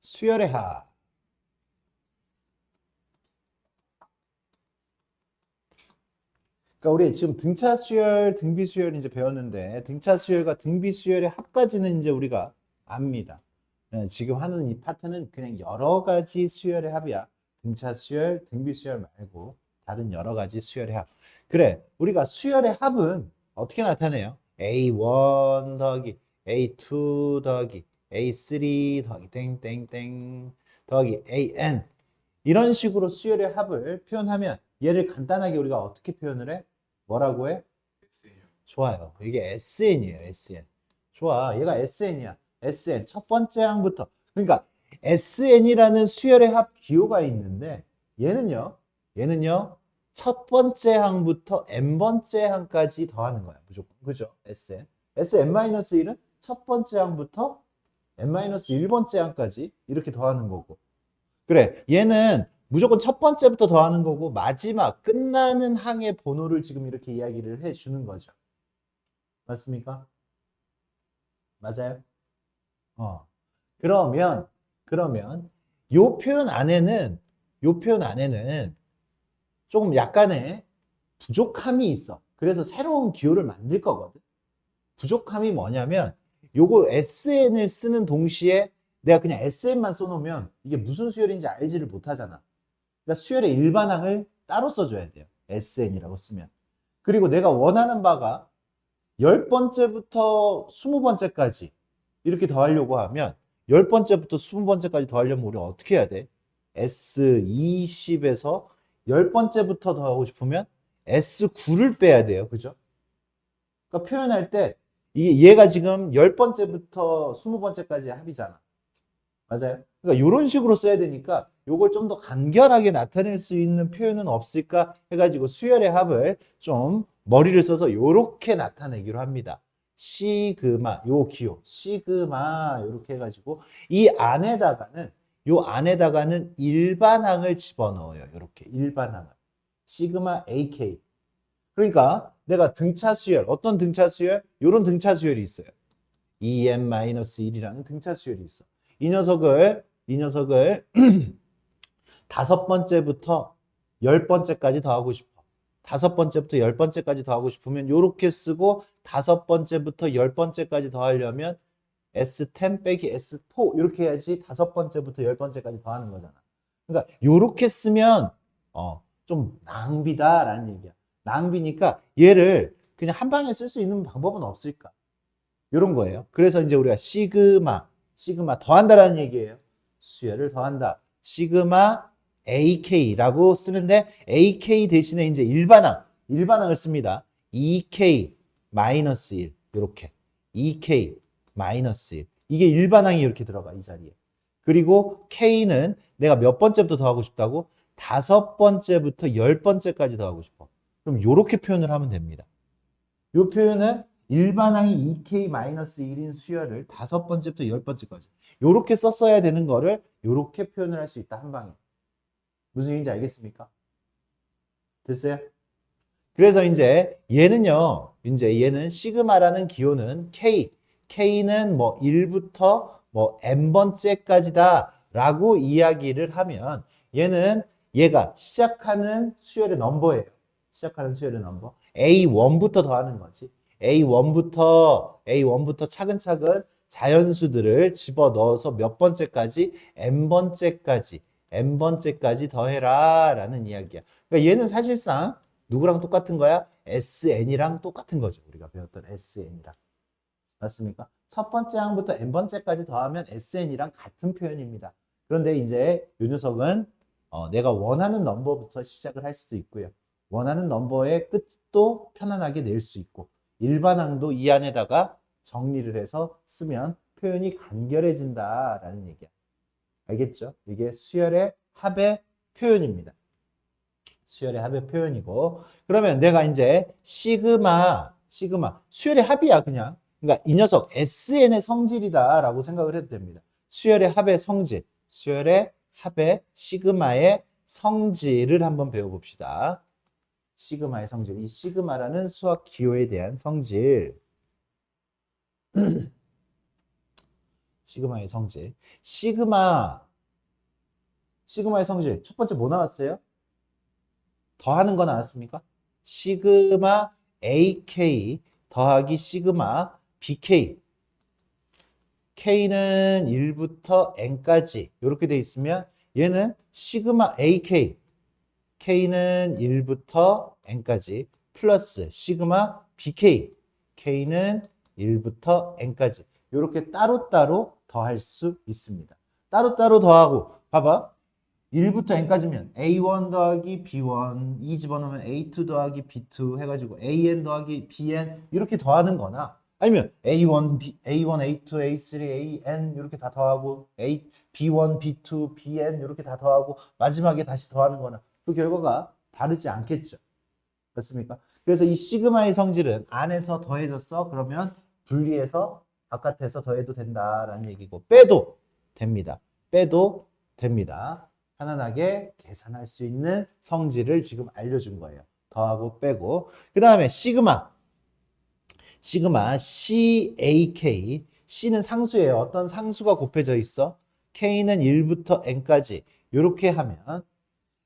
수열의 합. 그러니까 우리 지금 등차 수열, 등비 수열 이제 배웠는데 등차 수열과 등비 수열의 합까지는 이제 우리가 압니다. 지금 하는 이 파트는 그냥 여러 가지 수열의 합이야. 등차 수열, 등비 수열 말고 다른 여러 가지 수열의 합. 그래, 우리가 수열의 합은 어떻게 나타내요? A1 더하기 A2 더하기 A3 더하기 땡땡땡 더하기 AN 이런 식으로 수열의 합을 표현하면 얘를 간단하게 우리가 어떻게 표현을 해? 뭐라고 해? 좋아요. 이게 SN이에요. SN. 좋아. 얘가 SN이야. SN. 첫 번째 항부터. 그러니까 SN이라는 수열의 합 기호가 있는데 얘는요. 첫 번째 항부터 n번째 항까지 더하는 거야. 무조건. 그죠? SN. SN-1은 첫 번째 항부터 n-1번째 항까지 이렇게 더하는 거고. 그래, 얘는 무조건 첫 번째부터 더하는 거고 마지막 끝나는 항의 번호를 지금 이렇게 이야기를 해주는 거죠. 맞습니까? 맞아요? 어. 그러면 요 표현 안에는 조금 약간의 부족함이 있어. 그래서 새로운 기호를 만들 거거든. 부족함이 뭐냐면 요거 SN을 쓰는 동시에 내가 그냥 SN만 써놓으면 이게 무슨 수열인지 알지를 못하잖아. 그러니까 수열의 일반항을 따로 써줘야 돼요. SN이라고 쓰면. 그리고 내가 원하는 바가 10번째부터 20번째까지 이렇게 더하려고 하면 10번째부터 20번째까지 더하려면 우리 어떻게 해야 돼? S20에서 10번째부터 더하고 싶으면 S9를 빼야 돼요. 그죠? 그러니까 표현할 때 얘가 지금 10번째부터 20번째까지 합이잖아. 맞아요. 그러니까 이런 식으로 써야 되니까 요걸 좀 더 간결하게 나타낼 수 있는 표현은 없을까 해가지고 수열의 합을 좀 머리를 써서 요렇게 나타내기로 합니다. 시그마, 요 기호, 시그마 요렇게 해가지고 요 안에다가는 일반항을 집어넣어요. 요렇게 일반항을. 시그마 AK. 그러니까 내가 등차 수열, 어떤 등차 수열? 요런 등차 수열이 있어요. EM-1이라는 등차 수열이 있어. 이 녀석을 다섯 번째부터 열 번째까지 더하고 싶어. 다섯 번째부터 열 번째까지 더하고 싶으면 이렇게 쓰고 다섯 번째부터 열 번째까지 더하려면 S10 빼기 S4 이렇게 해야지 다섯 번째부터 열 번째까지 더하는 거잖아. 그러니까 이렇게 쓰면 좀 낭비다라는 얘기야. 낭비니까 얘를 그냥 한 방에 쓸 수 있는 방법은 없을까? 이런 거예요. 그래서 이제 우리가 시그마 더한다라는 얘기예요. 수열을 더한다. 시그마 AK라고 쓰는데 AK 대신에 이제 일반항을 씁니다. EK 마이너스 1 이렇게 EK 마이너스 1 이게 일반항이 이렇게 들어가 이 자리에. 그리고 K는 내가 몇 번째부터 더하고 싶다고? 다섯 번째부터 열 번째까지 더하고 싶어. 그럼 이렇게 표현을 하면 됩니다. 이 표현은 일반항이 2K-1인 수열을 다섯 번째부터 열 번째까지 이렇게 썼어야 되는 거를 이렇게 표현을 할 수 있다 한 방에. 무슨 얘기인지 알겠습니까? 됐어요? 그래서 이제 얘는 시그마라는 기호는 K는 뭐 1부터 뭐 n번째까지다라고 이야기를 하면 얘가 시작하는 수열의 넘버예요. 시작하는 수열의 넘버. A1부터 더하는 거지. A1부터 차근차근 자연수들을 집어 넣어서 몇 번째까지? n번째까지 더해라 라는 이야기야. 그러니까 얘는 사실상 누구랑 똑같은 거야? SN이랑 똑같은 거죠. 우리가 배웠던 SN이랑. 맞습니까? 첫 번째 항부터 n번째까지 더하면 SN이랑 같은 표현입니다. 그런데 이제 이 녀석은 내가 원하는 넘버부터 시작을 할 수도 있고요. 원하는 넘버의 끝도 편안하게 낼 수 있고 일반항도 이 안에다가 정리를 해서 쓰면 표현이 간결해진다라는 얘기야. 알겠죠? 이게 수열의 합의 표현입니다. 수열의 합의 표현이고 그러면 내가 이제 시그마 수열의 합이야 그냥. 그러니까 이 녀석 SN의 성질이다라고 생각을 해도 됩니다. 수열의 합의 성질, 수열의 합의 시그마의 성질을 한번 배워봅시다. 시그마의 성질, 이 시그마라는 수학 기호에 대한 성질. 시그마의 성질. 시그마의 성질. 첫 번째 뭐 나왔어요? 더하는 거 나왔습니까? 시그마 AK 더하기 시그마 BK. K는 1부터 N까지 이렇게 돼 있으면 얘는 시그마 AK. K는 1부터 N까지 플러스 시그마 BK. K는 1부터 N까지 이렇게 따로따로 더할 수 있습니다. 따로따로 더하고 봐봐. 1부터 N까지면 A1 더하기 B1 이 집어넣으면 A2 더하기 B2 해가지고 AN 더하기 BN 이렇게 더하는 거나 아니면 A1, A2, A3, AN 이렇게 다 더하고 B1, B2, BN 이렇게 다 더하고 마지막에 다시 더하는 거나 그 결과가 다르지 않겠죠. 그렇습니까? 그래서 이 시그마의 성질은 안에서 더해졌어. 그러면 분리해서 바깥에서 더해도 된다라는 얘기고 빼도 됩니다. 빼도 됩니다. 편안하게 계산할 수 있는 성질을 지금 알려준 거예요. 더하고 빼고. 그 다음에 시그마 CAK. C는 상수예요. 어떤 상수가 곱해져 있어? K는 1부터 N까지. 이렇게 하면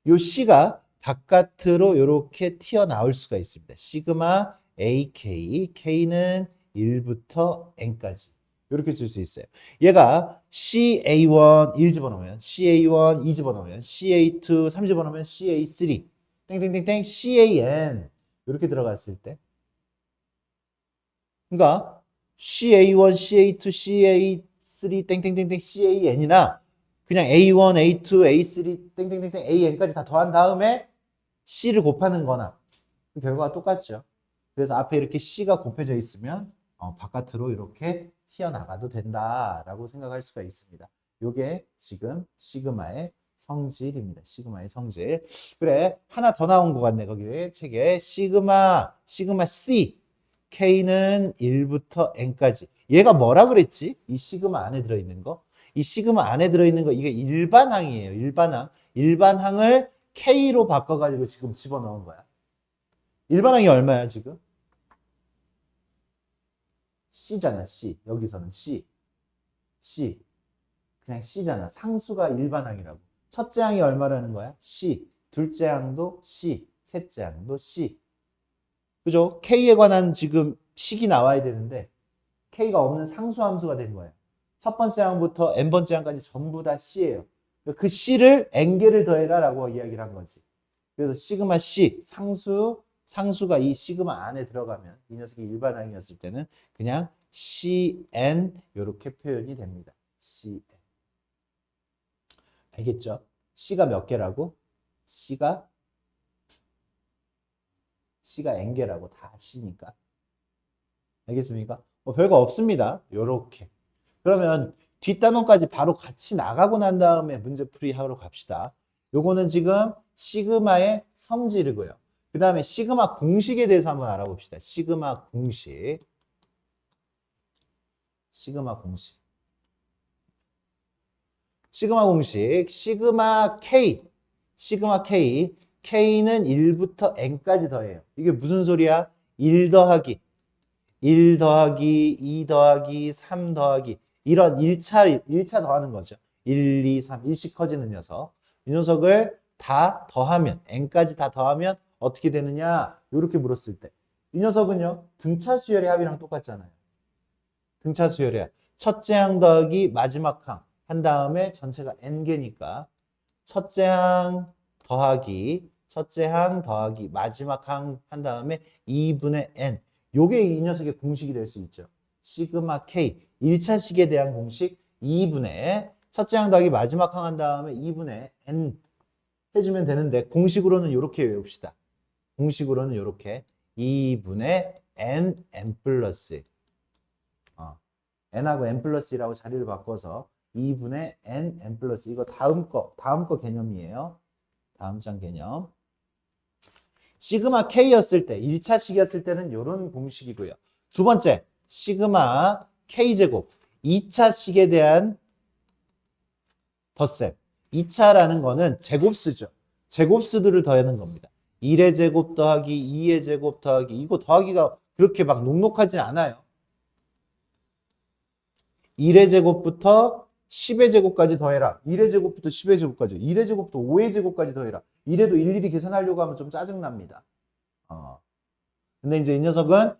요 C가 바깥으로 이렇게 튀어나올 수가 있습니다. 시그마 AK. K는 1부터 N까지. 이렇게 쓸 수 있어요. 얘가 CA1 1 집어넣으면 CA1 2 집어넣으면 CA2 3 집어넣으면 CA3 땡땡땡땡 CAN 이렇게 들어갔을 때 그러니까 CA1 CA2 CA3 땡땡땡땡 CAN이나 그냥 A1 A2 A3 땡땡땡땡 AN까지 다 더한 다음에 C를 곱하는 거나 그 결과가 똑같죠. 그래서 앞에 이렇게 C가 곱해져 있으면 바깥으로 이렇게 튀어나가도 된다라고 생각할 수가 있습니다. 이게 지금 시그마의 성질입니다. 시그마의 성질. 그래, 하나 더 나온 것 같네. 거기 책에 시그마 C. K는 1부터 N까지. 얘가 뭐라 그랬지? 이 시그마 안에 들어있는 거. 이 시그마 안에 들어있는 거 이게 일반항이에요. 일반항. 일반항을 K로 바꿔가지고 지금 집어넣은 거야. 일반항이 얼마야 지금? C잖아, C. 여기서는 C. 그냥 C잖아. 상수가 일반항이라고. 첫째 항이 얼마라는 거야? C. 둘째 항도 C. 셋째 항도 C. 그죠? K에 관한 지금 식이 나와야 되는데 K가 없는 상수함수가 된 거예요. 첫 번째 항부터 N번째 항까지 전부 다 C예요. 그 C를 N개를 더해라 라고 이야기를 한 거지. 그래서 시그마 C. 상수가 이 시그마 안에 들어가면 이 녀석이 일반항이었을 때는 그냥 CN 이렇게 표현이 됩니다. CN. 알겠죠? C가 몇 개라고? C가 N개라고 다 C니까. 알겠습니까? 뭐 별거 없습니다. 요렇게. 그러면 뒷단원까지 바로 같이 나가고 난 다음에 문제풀이 하러 갑시다. 요거는 지금 시그마의 성질이고요. 그 다음에 시그마 공식에 대해서 한번 알아봅시다. 시그마 공식. 시그마 K. K는 1부터 N까지 더해요. 이게 무슨 소리야? 1 더하기 2 더하기 3 더하기 이런 1차 더하는 거죠. 1, 2, 3 일씩 커지는 녀석. 이 녀석을 다 더하면 N까지 다 더하면 어떻게 되느냐? 이렇게 물었을 때 이 녀석은요. 등차 수열의 합이랑 똑같잖아요. 등차 수열의 합. 첫째 항 더하기 마지막 항 한 다음에 전체가 N개니까 첫째 항 더하기 마지막 항 한 다음에 2분의 N. 요게 이 녀석의 공식이 될 수 있죠. 시그마 K 1차식에 대한 공식 2분의 첫째 항 더하기 마지막 항 한 다음에 2분의 N 해주면 되는데 공식으로는 이렇게 외웁시다. 공식으로는 이렇게 2분의 N 플러스 N하고 N 플러스 1하고 자리를 바꿔서 2분의 N 플러스 이거 다음 거 개념이에요. 다음 장 개념. 시그마 K였을 때 1차식이었을 때는 이런 공식이고요. 두 번째 시그마 K제곱 2차식에 대한 덧셈. 2차라는 거는 제곱수죠. 제곱수들을 더하는 겁니다. 1의 제곱 더하기 2의 제곱 더하기 이거 더하기가 그렇게 막 녹록하진 않아요. 1의 제곱부터 10의 제곱까지 더해라. 1의 제곱부터 10의 제곱까지. 1의 제곱부터 5의 제곱까지 더해라. 이래도 일일이 계산하려고 하면 좀 짜증납니다. 근데 이제 이 녀석은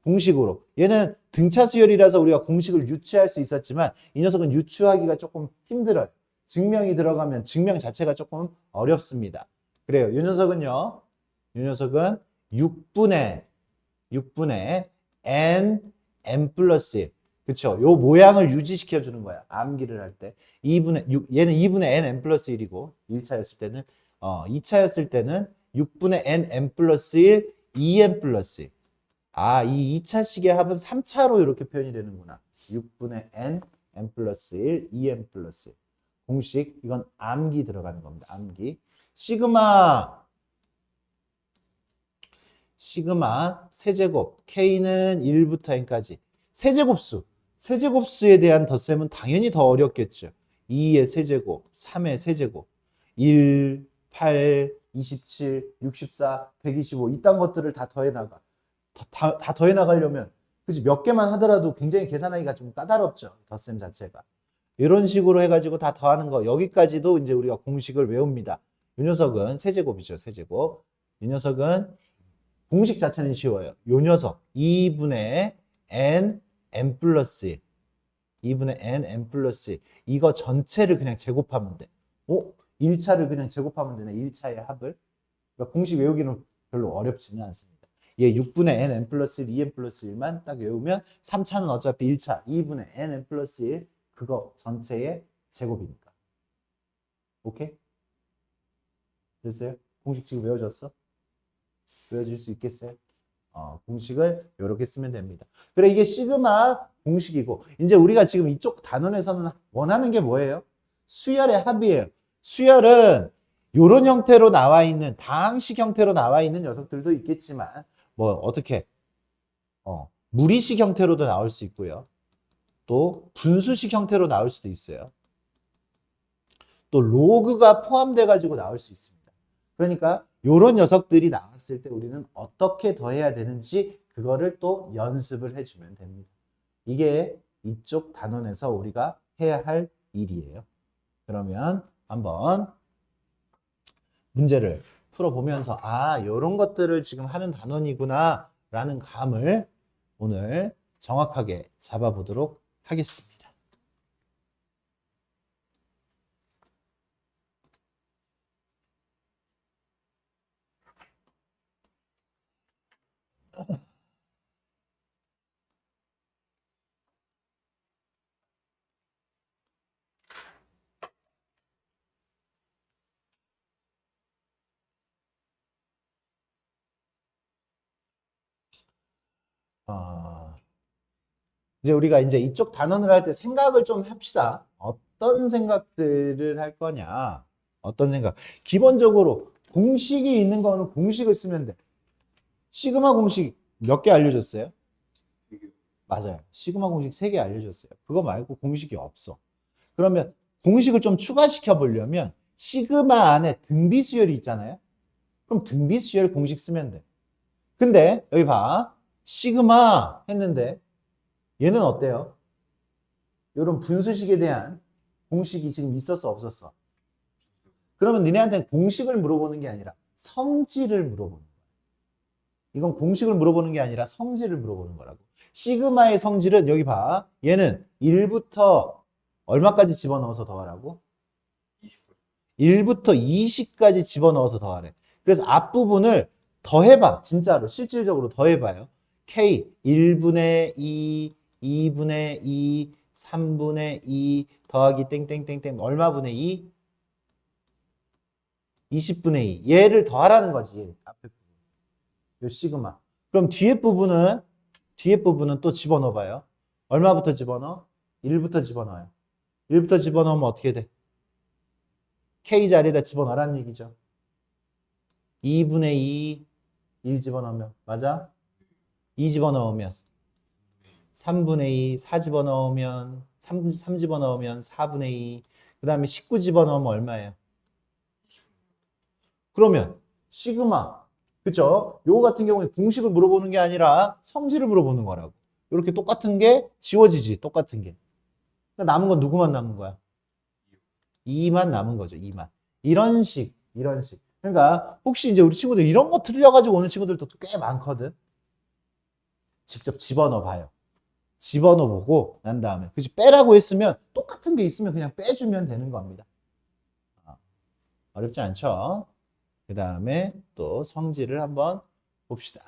공식으로. 얘는 등차 수열이라서 우리가 공식을 유추할 수 있었지만 이 녀석은 유추하기가 조금 힘들어요. 증명이 들어가면 증명 자체가 조금 어렵습니다. 그래요. 이 녀석은요. 이 녀석은 6분의 n 플러스 1. 그쵸? 요 모양을 유지시켜 주는 거야. 암기를 할 때. 얘는 2분의 n 플러스 1이고 1차였을 때는 2차였을 때는 6분의 n 플러스 1 2n 플러스 1. 이 2차식의 합은 3차로 이렇게 표현이 되는구나. 6분의 n 플러스 1 2n 플러스 1. 공식 이건 암기 들어가는 겁니다. 암기. 시그마 세제곱 k는 1부터 n까지 세제곱수에 대한 덧셈은 당연히 더 어렵겠죠. 2의 세제곱, 3의 세제곱, 1, 8, 27, 64, 125 이딴 것들을 다 더해나가. 다 더해나가려면 그치 몇 개만 하더라도 굉장히 계산하기가 좀 까다롭죠. 덧셈 자체가. 이런 식으로 해가지고 다 더하는 거 여기까지도 이제 우리가 공식을 외웁니다. 이 녀석은 세제곱이죠. 세제곱. 이 녀석은 공식 자체는 쉬워요. 요 녀석 2분의 n 플러스 1. 2분의 n 플러스 1. 이거 전체를 그냥 제곱하면 돼. 1차를 그냥 제곱하면 되네. 1차의 합을. 그러니까 공식 외우기는 별로 어렵지는 않습니다. 얘 6분의 n 플러스 1, 2n 플러스 1만 딱 외우면 3차는 어차피 1차 2분의 n 플러스 1 그거 전체의 제곱이니까. 오케이? 됐어요? 공식 지금 외워졌어? 외워질 수 있겠어요? 공식을 이렇게 쓰면 됩니다. 그래 이게 시그마 공식이고 이제 우리가 지금 이쪽 단원에서는 원하는 게 뭐예요? 수열의 합이에요. 수열은 이런 형태로 나와 있는 다항식 형태로 나와 있는 녀석들도 있겠지만 뭐 어떻게 무리식 형태로도 나올 수 있고요. 또 분수식 형태로 나올 수도 있어요. 또 로그가 포함돼 가지고 나올 수 있습니다. 그러니까 이런 녀석들이 나왔을 때 우리는 어떻게 더해야 되는지 그거를 또 연습을 해주면 됩니다. 이게 이쪽 단원에서 우리가 해야 할 일이에요. 그러면 한번 문제를 풀어보면서 이런 것들을 지금 하는 단원이구나 라는 감을 오늘 정확하게 잡아보도록 하겠습니다. 이제 우리가 이제 이쪽 단원을 할 때 생각을 좀 합시다. 어떤 생각들을 할 거냐? 어떤 생각? 기본적으로 공식이 있는 거는 공식을 쓰면 돼. 시그마 공식 몇 개 알려줬어요? 맞아요. 시그마 공식 3개 알려줬어요. 그거 말고 공식이 없어. 그러면 공식을 좀 추가시켜 보려면 시그마 안에 등비수열이 있잖아요. 그럼 등비수열 공식 쓰면 돼. 근데 여기 봐. 시그마 했는데 얘는 어때요? 이런 분수식에 대한 공식이 지금 있었어 없었어? 그러면 니네한테는 공식을 물어보는 게 아니라 성질을 물어보는 거야. 이건 공식을 물어보는 게 아니라 성질을 물어보는 거라고. 시그마의 성질은 여기 봐. 얘는 1부터 얼마까지 집어넣어서 더하라고? 1부터 20까지 집어넣어서 더하래. 그래서 앞부분을 더해봐. 진짜로 실질적으로 더해봐요. K 1분의 2, 2분의 2, 3분의 2 더하기 땡땡땡땡 얼마분의 2? 20분의 2. 얘를 더하라는 거지. 앞에 부분. 요 시그마. 그럼 뒤에 부분은 또 집어넣어봐요. 얼마부터 집어넣어? 1부터 집어넣어요. 1부터 집어넣으면 어떻게 돼? K 자리에다 집어넣으라는 얘기죠. 2분의 2, 1 집어넣으면 맞아? 2 집어넣으면 3분의 2, 4 집어넣으면 3 집어넣으면 4분의 2. 그 다음에 19 집어넣으면 얼마예요? 그러면 시그마 그쵸? 요거 같은 경우에 공식을 물어보는 게 아니라 성질을 물어보는 거라고. 이렇게 똑같은 게 지워지지. 똑같은 게. 그러니까 남은 건 누구만 남은 거야? 2만 남은 거죠. 2만. 이런 식. 이런 식. 그러니까 혹시 이제 우리 친구들 이런 거 틀려가지고 오는 친구들도 꽤 많거든. 직접 집어넣어 봐요. 집어넣어 보고 난 다음에 그치 빼라고 했으면 똑같은 게 있으면 그냥 빼주면 되는 겁니다. 어렵지 않죠? 그 다음에 또 성질을 한번 봅시다.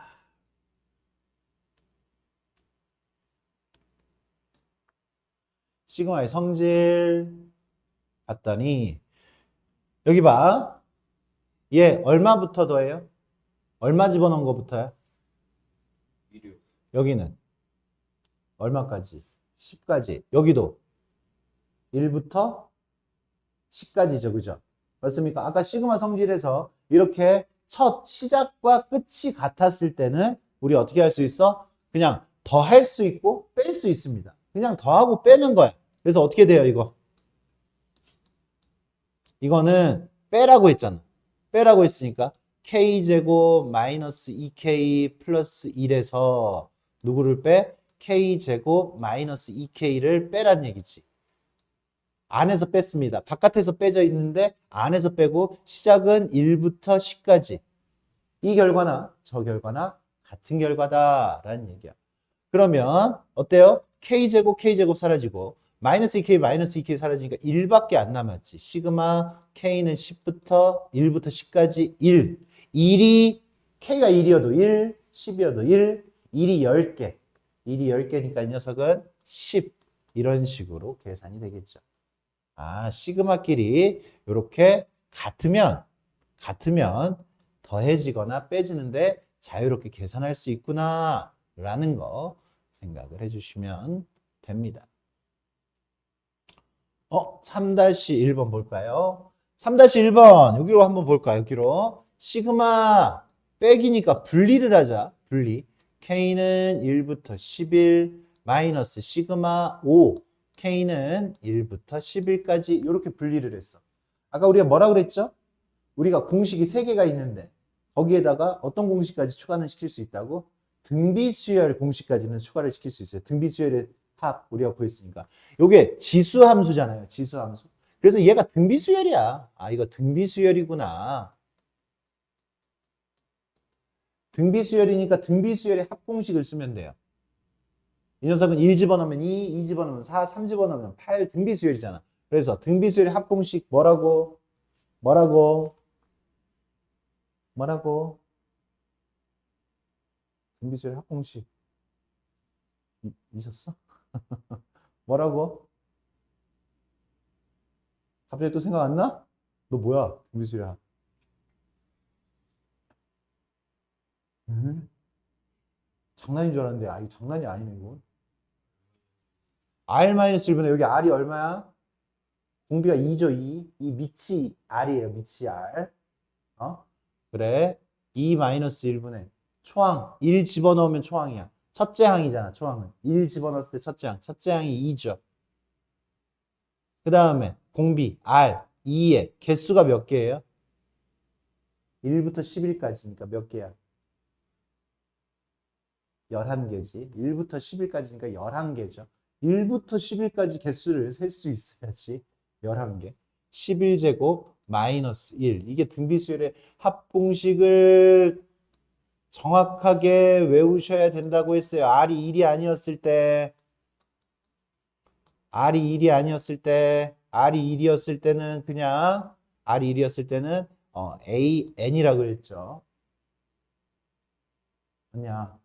시그마의 성질 봤더니 여기 봐. 얘 얼마부터 더해요? 얼마 집어넣은 거부터야? 여기는 얼마까지? 10까지. 여기도 1부터 10까지죠. 그죠? 맞습니까? 아까 시그마 성질에서 이렇게 첫 시작과 끝이 같았을 때는 우리 어떻게 할 수 있어? 그냥 더할 수 있고 뺄 수 있습니다. 그냥 더하고 빼는 거야. 그래서 어떻게 돼요, 이거? 이거는 빼라고 했잖아. 빼라고 했으니까 k제곱 마이너스 2k 플러스 1에서 누구를 빼? k제곱 마이너스 2k를 빼란 얘기지. 안에서 뺐습니다. 바깥에서 빼져 있는데 안에서 빼고 시작은 1부터 10까지. 이 결과나 저 결과나 같은 결과다라는 얘기야. 그러면 어때요? k제곱 k제곱 사라지고 마이너스 2k 마이너스 2k 사라지니까 1밖에 안 남았지. 시그마 k는 10부터 1부터 10까지 1. 1이 k가 1이어도 1, 10이어도 1, 1이 10개. 1이 10개니까 이 녀석은 10. 이런 식으로 계산이 되겠죠. 아, 시그마끼리 이렇게 같으면 더해지거나 빼지는데 자유롭게 계산할 수 있구나 라는 거 생각을 해주시면 됩니다. 3-1번 볼까요? 3-1번 여기로 한번 볼까요? 여기로 시그마 빼기니까 분리를 하자. 분리. K는 1부터 11 마이너스 시그마 5 K는 1부터 11까지 이렇게 분리를 했어. 아까 우리가 뭐라 그랬죠? 우리가 공식이 3개가 있는데 거기에다가 어떤 공식까지 추가는 시킬 수 있다고? 등비수열 공식까지는 추가를 시킬 수 있어요. 등비수열의 합 우리가 구했으니까. 요게 지수함수잖아요. 지수함수. 그래서 얘가 등비수열이야. 아, 이거 등비수열이구나. 등비수열이니까 등비수열의 합공식을 쓰면 돼요. 이 녀석은 1 집어넣으면 2, 2 집어넣으면 4, 3 집어넣으면 8 등비수열이잖아. 그래서 등비수열의 합공식 뭐라고? 등비수열의 합공식 있었어? 뭐라고? 갑자기 또 생각 안 나? 너 뭐야? 등비수열 합. 장난인 줄 알았는데 이거 장난이 아니네 이거. R-1분의 여기 R이 얼마야? 공비가 2죠 2. 이 밑이 R이에요 밑이 R. 그래 2-1분의 초항 1 집어넣으면 초항이야. 첫째 항이잖아 초항은. 1 집어넣었을 때 첫째 항이 2죠. 그 다음에 공비 R 2의 개수가 몇 개예요? 1부터 11까지니까 몇 개야? 11개지. 1부터 10일까지니까 11개죠. 1부터 10일까지 개수를 셀 수 있어야지. 11개. 11제곱 마이너스 1. 이게 등비수열의 합공식을 정확하게 외우셔야 된다고 했어요. R이 1이 아니었을 때. R이 1이 아니었을 때. R이 1이었을 때는 그냥 R이 1이었을 때는 AN이라고 그랬죠. 아니야.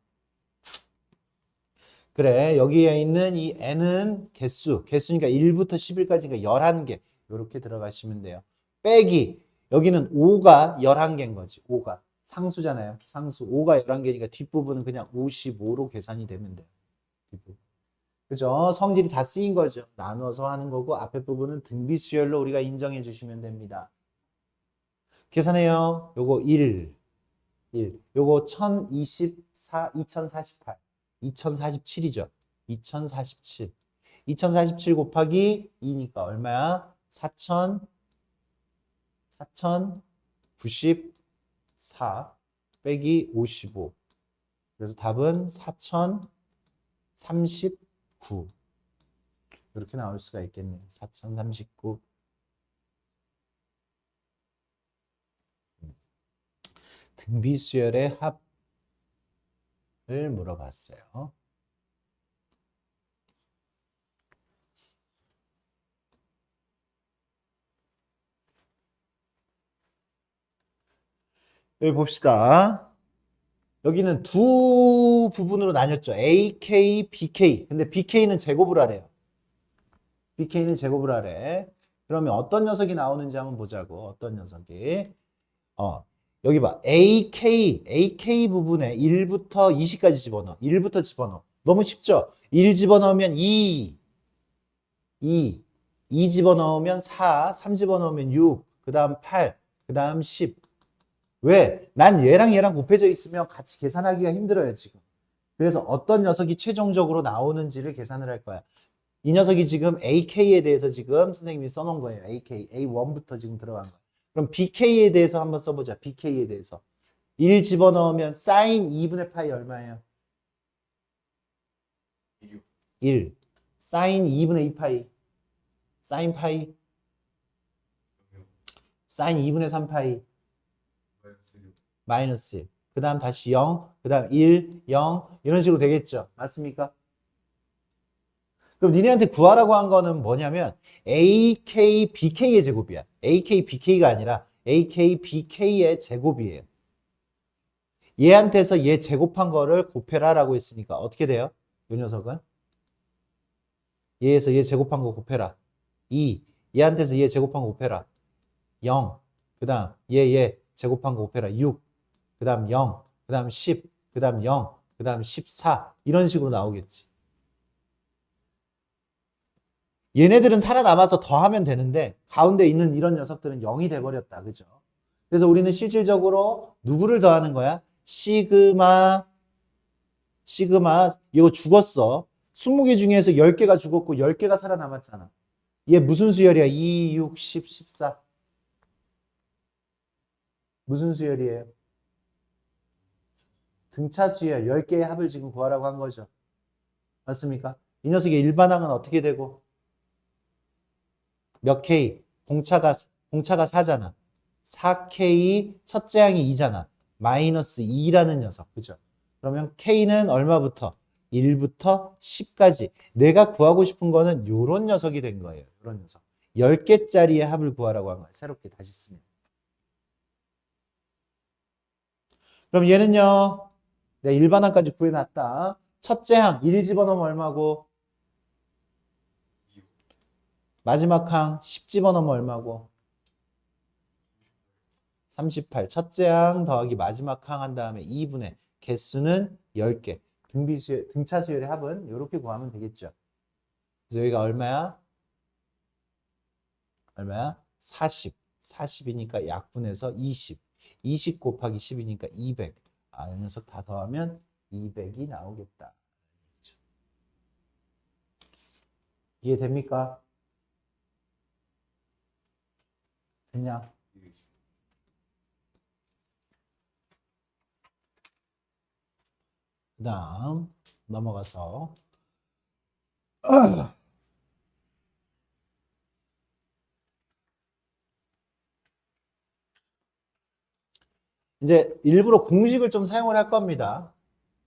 그래 여기에 있는 이 n은 개수니까 1부터 10일까지니까 11개 이렇게 들어가시면 돼요. 빼기 여기는 5가 11개인 거지. 5가 상수잖아요. 상수 5가 11개니까 뒷부분은 그냥 55로 계산이 되면 돼요. 뒷부분. 그죠? 성질이 다 쓰인 거죠. 나눠서 하는 거고 앞에 부분은 등비수열로 우리가 인정해 주시면 됩니다. 계산해요. 요거 1 요거 1024 2048 2047이죠. 2047. 2047 곱하기 2니까 얼마야? 4094 빼기 55. 그래서 답은 4048 4039 이렇게 나올 수가 있겠네요. 4039 등비수열의 합을 물어봤어요. 여기 봅시다. 여기는 두 부분으로 나뉘었죠. AK, BK. 근데 BK는 제곱을 하래요. BK는 제곱을 하래. 그러면 어떤 녀석이 나오는지 한번 보자고. 어떤 녀석이. 여기 봐. AK 부분에 1부터 20까지 집어넣어. 1부터 집어넣어. 너무 쉽죠? 1 집어넣으면 2 집어넣으면 4, 3 집어넣으면 6, 그 다음 8, 그 다음 10. 왜? 난 얘랑 얘랑 곱해져 있으면 같이 계산하기가 힘들어요, 지금. 그래서 어떤 녀석이 최종적으로 나오는지를 계산을 할 거야. 이 녀석이 지금 AK에 대해서 지금 선생님이 써놓은 거예요. AK, A1부터 지금 들어간 거야. 그럼 BK에 대해서 한번 써보자. BK에 대해서. 1 집어넣으면 사인 2분의 파이 얼마예요? 1. 사인 2분의 2파이. 사인 파이. 사인 2분의 3파이. 마이너스 1. 그 다음 다시 0. 그 다음 1, 0. 이런 식으로 되겠죠. 맞습니까? 그럼 니네한테 구하라고 한 거는 뭐냐면 AK, BK의 제곱이야. AK, BK가 아니라 AK, BK의 제곱이에요. 얘한테서 얘 제곱한 거를 곱해라라고 했으니까 어떻게 돼요? 이 녀석은? 얘에서 얘 제곱한 거 곱해라. 2. 얘한테서 얘 제곱한 거 곱해라. 0. 그 다음 얘 제곱한 거 곱해라. 6. 그 다음 0. 그 다음 10. 그 다음 0. 그 다음 14. 이런 식으로 나오겠지. 얘네들은 살아남아서 더하면 되는데 가운데 있는 이런 녀석들은 0이 돼버렸다. 그죠? 그래서 우리는 실질적으로 누구를 더하는 거야? 시그마 이거 죽었어. 20개 중에서 10개가 죽었고 10개가 살아남았잖아. 얘 무슨 수열이야? 2, 6, 10, 14. 무슨 수열이에요? 등차 수열 10개의 합을 지금 구하라고 한 거죠. 맞습니까? 이 녀석의 일반항은 어떻게 되고? 몇 K? 공차가 4잖아. 4K 첫째 항이 2잖아. 마이너스 2라는 녀석. 그죠? 그러면 K는 얼마부터? 1부터 10까지. 내가 구하고 싶은 거는 요런 녀석이 된 거예요. 요런 녀석. 10개짜리의 합을 구하라고 한 거야. 새롭게 다시 쓰면. 그럼 얘는요. 내가 일반항까지 구해놨다. 첫째 항 1 집어넣으면 얼마고? 마지막 항 10 집어넣으면 얼마고? 38. 첫째 항 더하기 마지막 항 한 다음에 2분의 개수는 10개. 등차 수열의 합은 이렇게 구하면 되겠죠. 그래서 여기가 얼마야? 40. 40이니까 약분해서 20. 20 곱하기 10이니까 200. 이 녀석 다 더하면 200이 나오겠다. 이해됩니까? 됐냐? 그 다음 넘어가서 이제 일부러 공식을 좀 사용을 할 겁니다.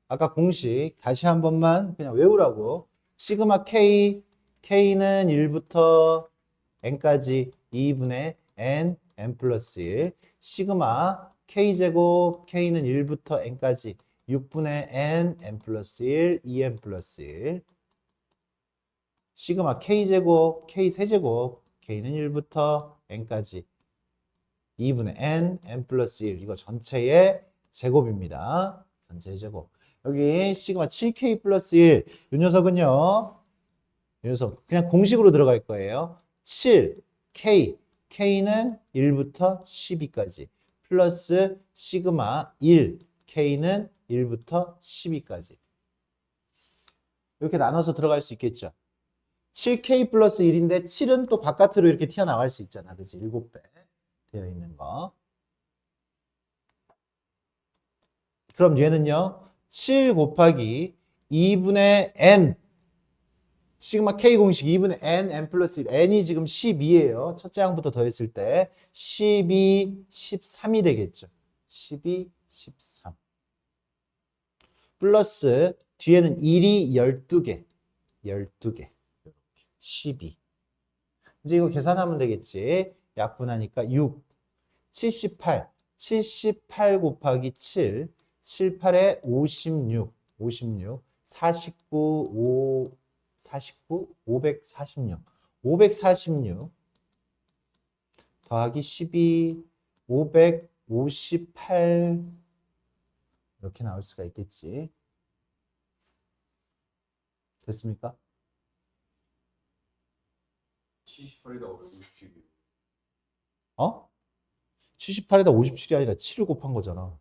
아까 공식 다시 한 번만 그냥 외우라고. 시그마 K, K는 1부터 N까지 2분의 N 플러스 1. 시그마 K제곱, K는 1부터 N까지 6분의 N 플러스 1, 2N 플러스 1. 시그마 K제곱, K세제곱, K는 1부터 N까지 2분의 N 플러스 1. 이거 전체의 제곱입니다. 전체의 제곱. 여기 시그마 7K 플러스 1. 이 녀석은요. 이 녀석 그냥 공식으로 들어갈 거예요. 7K. K는 1부터 12까지. 플러스 시그마 1. K는 1부터 12까지. 이렇게 나눠서 들어갈 수 있겠죠. 7K 플러스 1인데 7은 또 바깥으로 이렇게 튀어나갈 수 있잖아. 그치? 7배 되어 있는 거. 그럼 얘는요. 7 곱하기 2분의 n 시그마 k 공식 2분의 n 플러스 1 n이 지금 12예요. 첫째 항부터 더했을 때 12, 13이 되겠죠. 12, 13 플러스 뒤에는 1이 12개 12 이제 이거 계산하면 되겠지. 약분하니까 6 78 곱하기 7 8에 56 49 546 더하기 12 558 이렇게 나올 수가 있겠지. 됐습니까? 78에다 557이요. 어? 78에다 57이 아니라 7을 곱한 거잖아.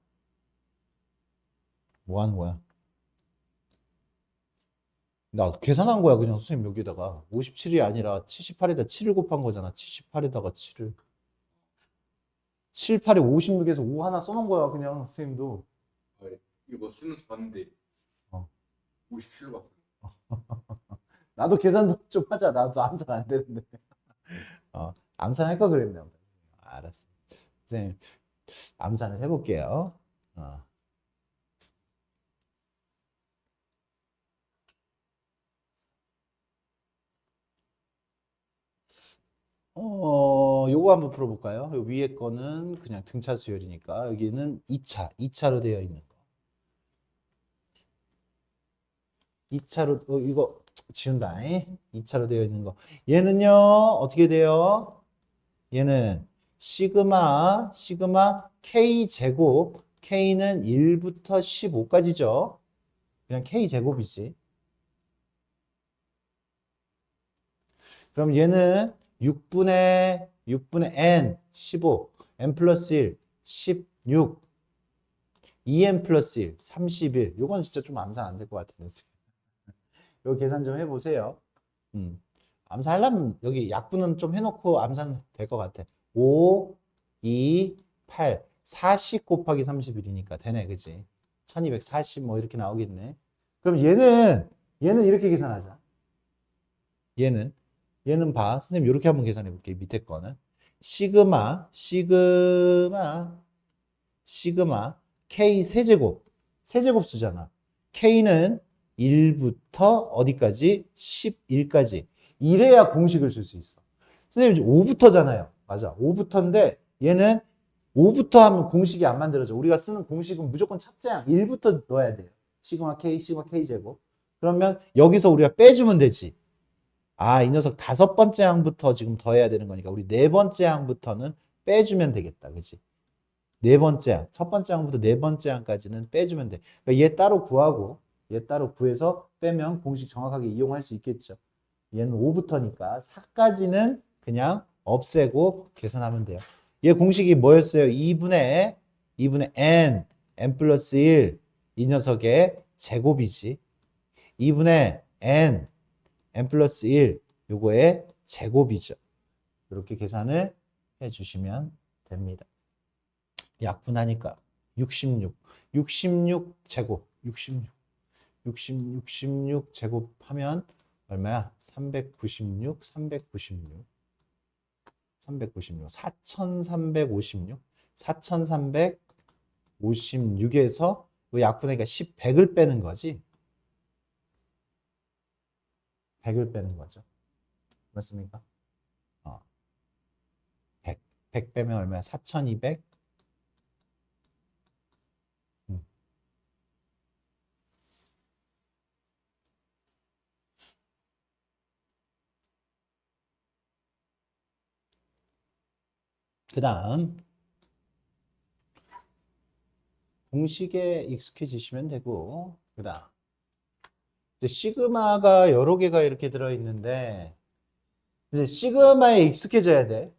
뭐 하는 거야? 나 계산한 거야 그냥 선생님 여기다가 57이 아니라 78에다 7을 곱한 거잖아. 78에다가 7을 7, 8에 56에서 5 하나 써놓은 거야 그냥 선생님도. 아, 이거 쓰면서 봤는데 어. 57 봤어요. 나도 계산 좀 하자. 나도 암산 안 되는데. 암산할 거 그랬네. 알았어. 선생님 암산을 해볼게요. 요거 한번 풀어볼까요? 요 위에 거는 그냥 등차 수열이니까 여기는 2차로 되어 있는 거. 2차로 이거 지운다. 2차로 되어 있는 거. 얘는요 어떻게 돼요? 얘는 시그마 k 제곱 k는 1부터 15까지죠. 그냥 k 제곱이지. 그럼 얘는 6분의 n 15 n 플러스 1 16 2n 플러스 1 31 요건 진짜 좀 암산 안 될 것 같은데 요 계산 좀 해보세요. 암산하려면 여기 약분은 좀 해놓고 암산 될 것 같아. 5 2 8 40 곱하기 31이니까 되네 그치? 1240 뭐 이렇게 나오겠네. 그럼 얘는 이렇게 계산하자. 얘는 봐. 선생님 이렇게 한번 계산해 볼게요. 밑에 거는 시그마 k 세제곱 수잖아. k는 1부터 어디까지? 11까지. 이래야 공식을 쓸 수 있어. 선생님 이제 5부터잖아요. 맞아. 5부터인데 얘는 5부터 하면 공식이 안 만들어져. 우리가 쓰는 공식은 무조건 첫째 항 1부터 넣어야 돼요. 시그마 k 제곱. 그러면 여기서 우리가 빼주면 되지. 이 녀석 5번째 항부터 지금 더해야 되는 거니까 우리 4번째 항부터는 빼주면 되겠다. 그치? 4번째 항. 첫 번째 항부터 4번째 항까지는 빼주면 돼. 그러니까 얘 따로 구해서 빼면 공식 정확하게 이용할 수 있겠죠. 얘는 5부터니까 4까지는 그냥 없애고 계산하면 돼요. 얘 공식이 뭐였어요? 2분의 n 플러스 1 이 녀석의 제곱이지. 2분의 n 플러스 1 요거의 제곱이죠. 이렇게 계산을 해주시면 됩니다. 약분하니까 66 제곱 66 제곱하면 얼마야? 396 4356에서 약분하니까 100을 빼는 거지. 100을 빼는 거죠. 맞습니까? 100 빼면 얼마야? 4200. 그 다음 공식에 익숙해지시면 되고 그 다음 시그마가 여러 개가 이렇게 들어있는데 이제 시그마에 익숙해져야 돼.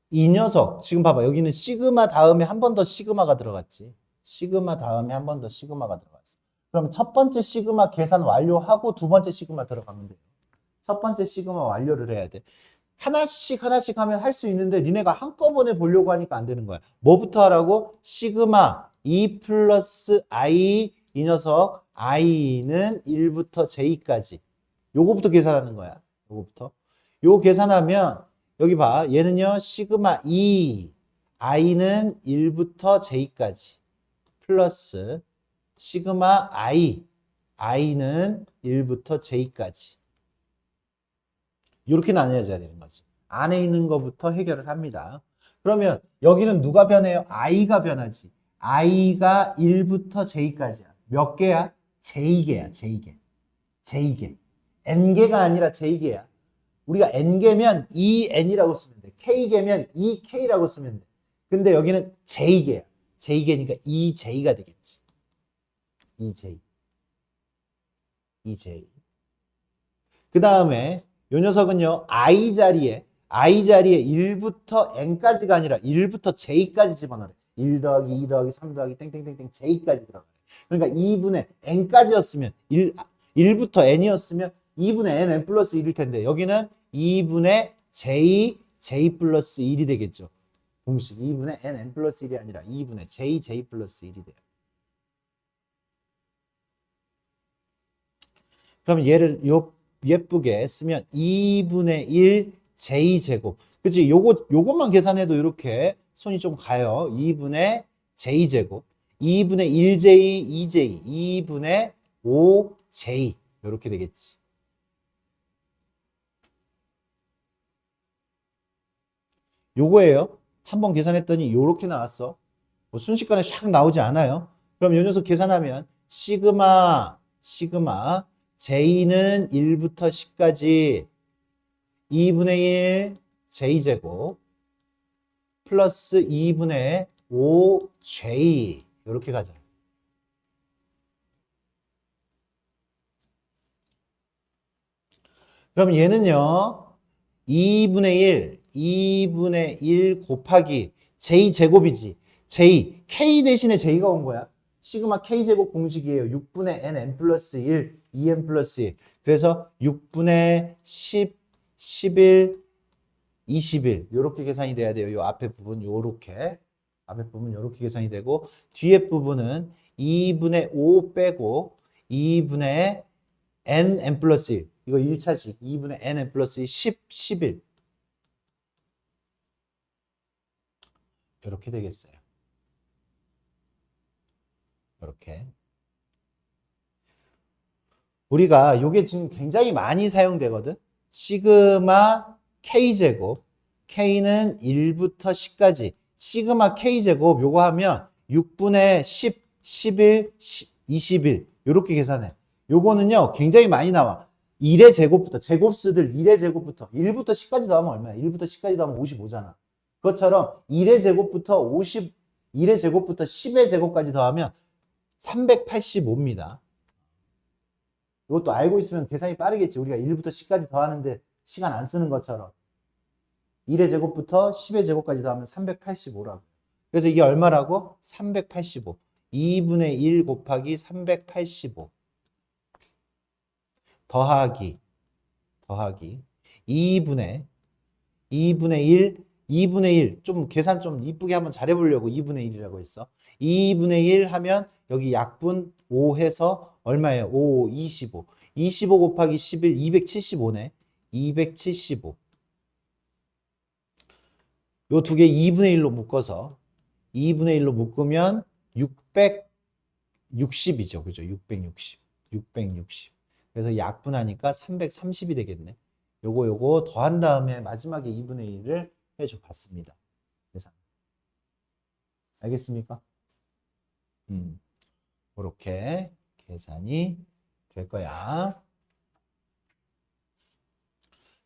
이 녀석 지금 봐봐. 여기는 시그마 다음에 한 번 더 시그마가 들어갔지. 시그마 다음에 한 번 더 시그마가 들어갔어. 그럼 첫 번째 시그마 계산 완료하고 두 번째 시그마 들어가면 돼요. 첫 번째 시그마 완료를 해야 돼. 하나씩 하면 할 수 있는데 니네가 한꺼번에 보려고 하니까 안 되는 거야. 뭐부터 하라고? 시그마 2 플러스 i 이 녀석 i는 1부터 j까지 요거부터 계산하는 거야. 요거부터. 요 계산하면 여기 봐. 얘는요. 시그마 2 i는 1부터 j까지 플러스 시그마 i는 1부터 j까지 이렇게 나뉘어져야 되는 거지. 안에 있는 것부터 해결을 합니다. 그러면 여기는 누가 변해요? i가 변하지. i가 1부터 j까지야. 몇 개야? j개야. j개. n개가 아니라 j개야. 우리가 n개면 2n이라고 쓰면 돼. k개면 2k라고 쓰면 돼. 근데 여기는 j개야. j개니까 2j가 되겠지. 2j. 그 다음에 요 녀석은요. i 자리에 1부터 n까지가 아니라 1부터 j까지 집어넣으래. 1 더하기 2 더하기 3 더하기 땡땡땡땡 j까지 들어가래. 그러니까 2분의 n까지였으면 1부터 n이었으면 2분의 n 플러스 1일 텐데 여기는 2분의 j 플러스 1이 되겠죠. 공식 2분의 n 플러스 1이 아니라 2분의 j 플러스 1이 돼요. 그럼 얘를 예쁘게 쓰면 2분의 1 j제곱. 그치? 요것만 계산해도 이렇게 손이 좀 가요. 2분의 j제곱. 2분의 1j, 2j, 2분의 5j. 이렇게 되겠지. 요거예요. 한번 계산했더니 요렇게 나왔어. 뭐 순식간에 샥 나오지 않아요. 그럼 요 녀석 계산하면 시그마 j는 1부터 10까지 2분의 1 j제곱 플러스 2분의 5j 이렇게 가자. 그럼 얘는요 2분의 1 곱하기 j제곱이지. k 대신에 j가 온 거야. 시그마 k제곱 공식이에요. 6분의 n 플러스 1, 2n 플러스 1. 그래서 6분의 10, 11, 21 이렇게 계산이 돼야 돼요. 요 앞에 부분 요렇게. 앞에 부분 요렇게 계산이 되고 뒤에 부분은 2분의 5 빼고 2분의 n 플러스 1. 이거 1차식. 2분의 n 플러스 1, 10, 11. 이렇게 되겠어요. 이렇게. 우리가 요게 지금 굉장히 많이 사용되거든. 시그마 k제곱. k는 1부터 10까지. 시그마 k제곱 요거 하면 6분의 10, 11, 21 요렇게 계산해. 요거는요 굉장히 많이 나와. 1의 제곱부터 제곱수들 1의 제곱부터 1부터 10까지 더하면 얼마야? 1부터 10까지 더하면 55잖아. 그것처럼 1의 제곱부터 1의 제곱부터 10의 제곱까지 더하면 385입니다. 이것도 알고 있으면 계산이 빠르겠지. 우리가 1부터 10까지 더하는데 시간 안 쓰는 것처럼. 1의 제곱부터 10의 제곱까지 더하면 385라고. 그래서 이게 얼마라고? 385. 2분의 1 곱하기 385. 더하기 2분의 1 좀 계산 좀 이쁘게 한번 잘해보려고 2분의 1이라고 했어. 2분의 1 하면 여기 약분 5 해서 얼마예요? 5, 25. 25 곱하기 11, 275네. 275. 요 두 개 2분의 1로 묶어서 2분의 1로 묶으면 660이죠. 그죠? 660. 그래서 약분하니까 330이 되겠네. 요거 더한 다음에 마지막에 2분의 1을 해줘 봤습니다. 계산. 알겠습니까? 그렇게 계산이 될 거야.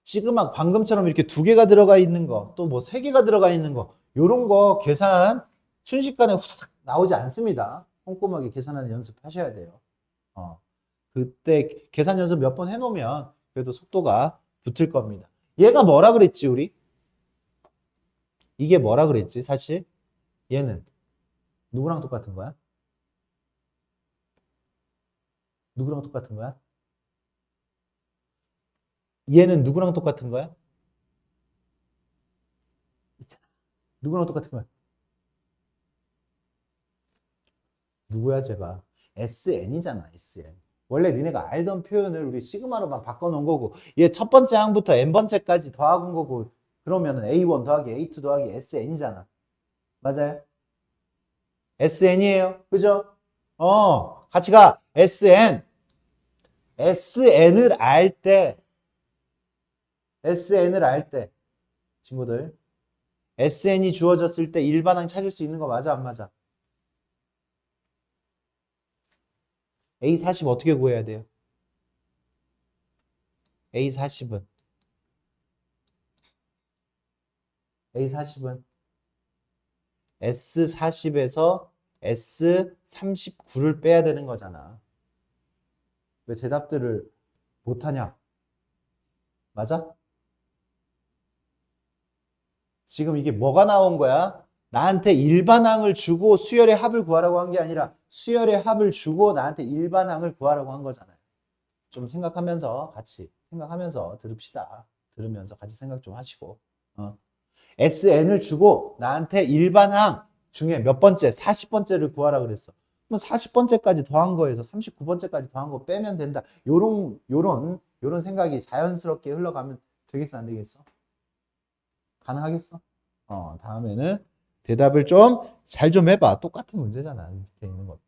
시그마 방금처럼 이렇게 2개가 들어가 있는 거, 또 뭐 3개가 들어가 있는 거, 요런 거 계산 순식간에 후다닥 나오지 않습니다. 꼼꼼하게 계산하는 연습 하셔야 돼요. 그때 계산 연습 몇 번 해놓으면 그래도 속도가 붙을 겁니다. 얘가 뭐라 그랬지, 우리? 이게 뭐라 그랬지, 사실? 얘는 누구랑 똑같은 거야? 누구랑 똑같은 거야? 얘는 누구랑 똑같은 거야? 있잖아. 누구랑 똑같은 거야? 누구야 제가? SN이잖아, SN. 원래 니네가 알던 표현을 우리 시그마로만 바꿔놓은 거고 얘 첫 번째 항부터 n번째까지 더하는 거고 그러면은 A1 더하기 A2 더하기 SN이잖아. 맞아요? SN이에요. 그죠? 같이 가. SN. SN을 알 때, SN을 알 때, 친구들, SN이 주어졌을 때 일반항 찾을 수 있는 거 맞아, 안 맞아? A40 어떻게 구해야 돼요? A40은 A40은 S40에서 S39를 빼야 되는 거잖아. 왜 대답들을 못하냐? 맞아? 지금 이게 뭐가 나온 거야? 나한테 일반항을 주고 수열의 합을 구하라고 한 게 아니라 수열의 합을 주고 나한테 일반항을 구하라고 한 거잖아요. 좀 생각하면서 같이 생각하면서 들읍시다. 들으면서 같이 생각 좀 하시고. SN을 주고 나한테 일반항 중에 몇 번째? 40번째를 구하라 그랬어. 그럼 40번째까지 더한 거에서 39번째까지 더한 거 빼면 된다. 요런 생각이 자연스럽게 흘러가면 되겠어, 안 되겠어? 가능하겠어? 다음에는 대답을 좀 잘 좀 해봐. 똑같은 문제잖아. 밑에 있는 것도.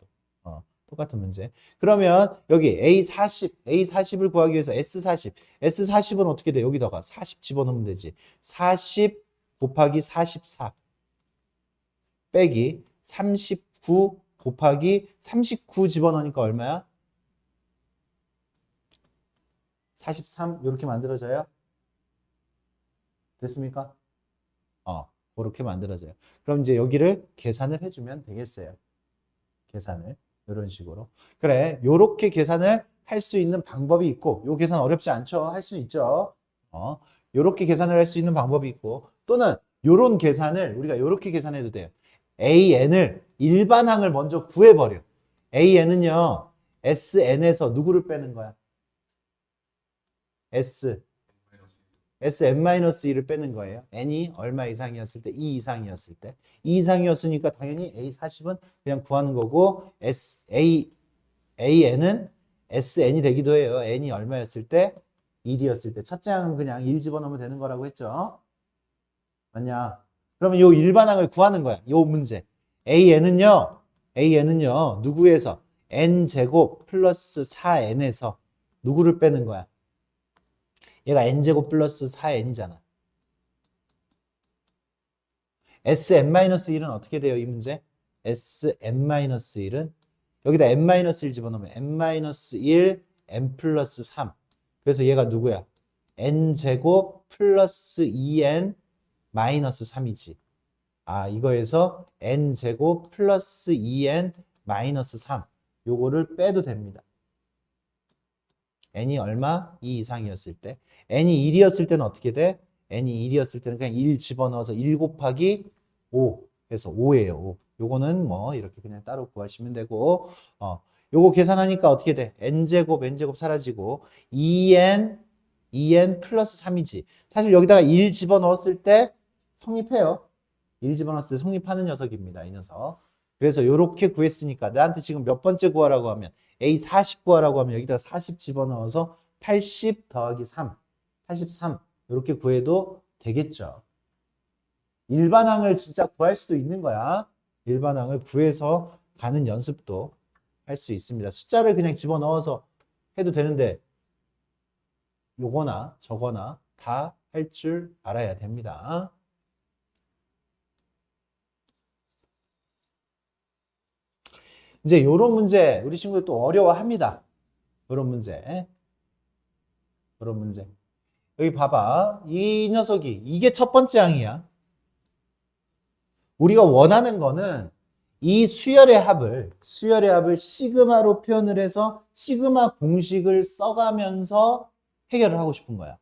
똑같은 문제. 그러면 여기 A40을 구하기 위해서 S40은 어떻게 돼? 여기다가 40 집어넣으면 되지. 40 곱하기 44 빼기 39 곱하기 39 집어넣으니까 얼마야? 43 이렇게 만들어져요? 됐습니까? 그렇게 만들어져요. 그럼 이제 여기를 계산을 해주면 되겠어요. 계산을 이런 식으로. 그래, 요렇게 계산을 할 수 있는 방법이 있고, 요 계산 어렵지 않죠? 할 수 있죠. 요렇게 계산을 할 수 있는 방법이 있고, 또는 요런 계산을 우리가 요렇게 계산해도 돼요. AN을 일반항을 먼저 구해버려. AN은요, SN에서 누구를 빼는 거야? Sn-1을 빼는 거예요. n이 얼마 이상이었을 때? 2 이상이었을 때. 2 이상이었으니까 당연히 A40은 그냥 구하는 거고 AN은 SN이 되기도 해요. n이 얼마였을 때? 1이었을 때. 첫째 항은 그냥 1 집어넣으면 되는 거라고 했죠. 맞냐? 그러면 요 일반항을 구하는 거야. 요 문제. AN은요, 누구에서? n제곱 플러스 4n에서 누구를 빼는 거야? 얘가 n제곱 플러스 4n이잖아. Sn-1은 어떻게 돼요, 이 문제? Sn-1은 여기다 n-1 집어넣으면 n-1, n 플러스 3. 그래서 얘가 누구야? n제곱 플러스 2n 마이너스 3이지. 이거에서 n제곱 플러스 2n 마이너스 3. 요거를 빼도 됩니다. n이 얼마? 2 이상이었을 때. n이 1이었을 때는 어떻게 돼? n이 1이었을 때는 그냥 1 집어넣어서 1 곱하기 5 해서 5예요. 5. 요거는 뭐 이렇게 그냥 따로 구하시면 되고 요거 계산하니까 어떻게 돼? n제곱 사라지고 2n 플러스 3이지. 사실 여기다가 1 집어넣었을 때 성립해요. 1 집어넣었을 때 성립하는 녀석입니다. 이 녀석. 그래서 요렇게 구했으니까 나한테 지금 몇 번째 구하라고 하면 A40 구하라고 하면 여기다 40 집어넣어서 80 더하기 3, 83 이렇게 구해도 되겠죠. 일반항을 진짜 구할 수도 있는 거야. 일반항을 구해서 가는 연습도 할 수 있습니다. 숫자를 그냥 집어넣어서 해도 되는데 요거나 저거나 다 할 줄 알아야 됩니다. 이제 요런 문제 우리 친구들 또 어려워합니다. 요런 문제. 여기 봐봐. 이 녀석이 이게 첫 번째 항이야. 우리가 원하는 거는 이 수열의 합을 시그마로 표현을 해서 시그마 공식을 써가면서 해결을 하고 싶은 거야.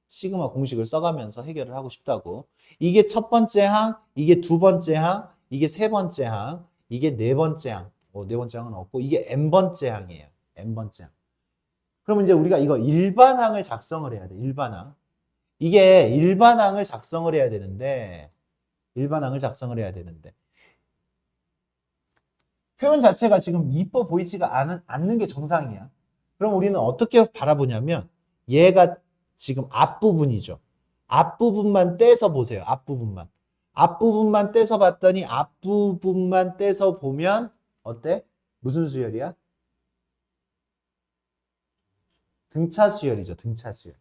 시그마 공식을 써가면서 해결을 하고 싶다고. 이게 첫 번째 항, 이게 두 번째 항, 이게 세 번째 항, 이게 네 번째 항. 네 번째 항은 없고 이게 n번째 항이에요. n번째 항. 그러면 이제 우리가 이거 일반항을 작성을 해야 돼. 일반항. 이게 일반항을 작성을 해야 되는데 표현 자체가 지금 이뻐 보이지가 않는 게 정상이야. 그럼 우리는 어떻게 바라보냐면 얘가 지금 앞부분이죠. 앞부분만 떼서 보세요. 앞부분만. 앞부분만 떼서 봤더니 앞부분만 떼서 보면 어때? 무슨 수열이야? 등차 수열이죠. 등차 수열.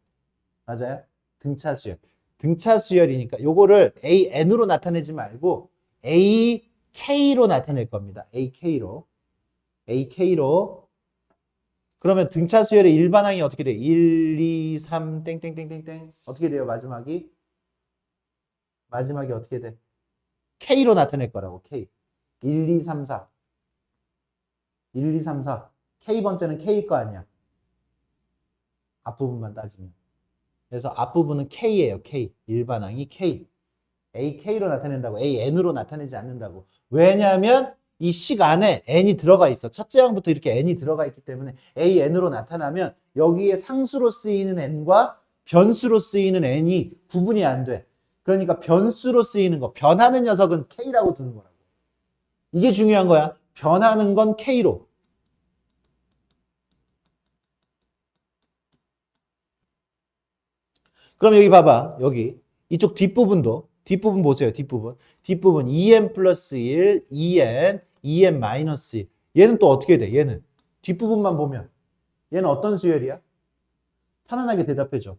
맞아요? 등차 수열. 등차 수열이니까 요거를 AN으로 나타내지 말고 AK로 나타낼 겁니다. AK로. AK로. 그러면 등차 수열의 일반항이 어떻게 돼요? 1, 2, 3, 땡땡땡땡땡. 어떻게 돼요? 마지막이? 마지막이 어떻게 돼? K로 나타낼 거라고. K. 1, 2, 3, 4. 1, 2, 3, 4. K번째는 K일 거 아니야. 앞부분만 따지면. 그래서 앞부분은 K예요. K. 일반항이 K. AK로 나타낸다고. AN으로 나타내지 않는다고. 왜냐하면 이 식 안에 n이 들어가 있어. 첫째 항부터 이렇게 n이 들어가 있기 때문에 AN으로 나타나면 여기에 상수로 쓰이는 n과 변수로 쓰이는 n이 구분이 안 돼. 그러니까 변수로 쓰이는 거, 변하는 녀석은 K라고 두는 거라고. 이게 중요한 거야. 변하는 건 K로. 그럼 여기 봐봐. 여기. 이쪽 뒷부분도. 뒷부분 보세요. 뒷부분. 뒷부분 2n 플러스 1, 2n, 2n 마이너스 1. 얘는 또 어떻게 돼? 얘는. 뒷부분만 보면. 얘는 어떤 수열이야? 편안하게 대답해줘.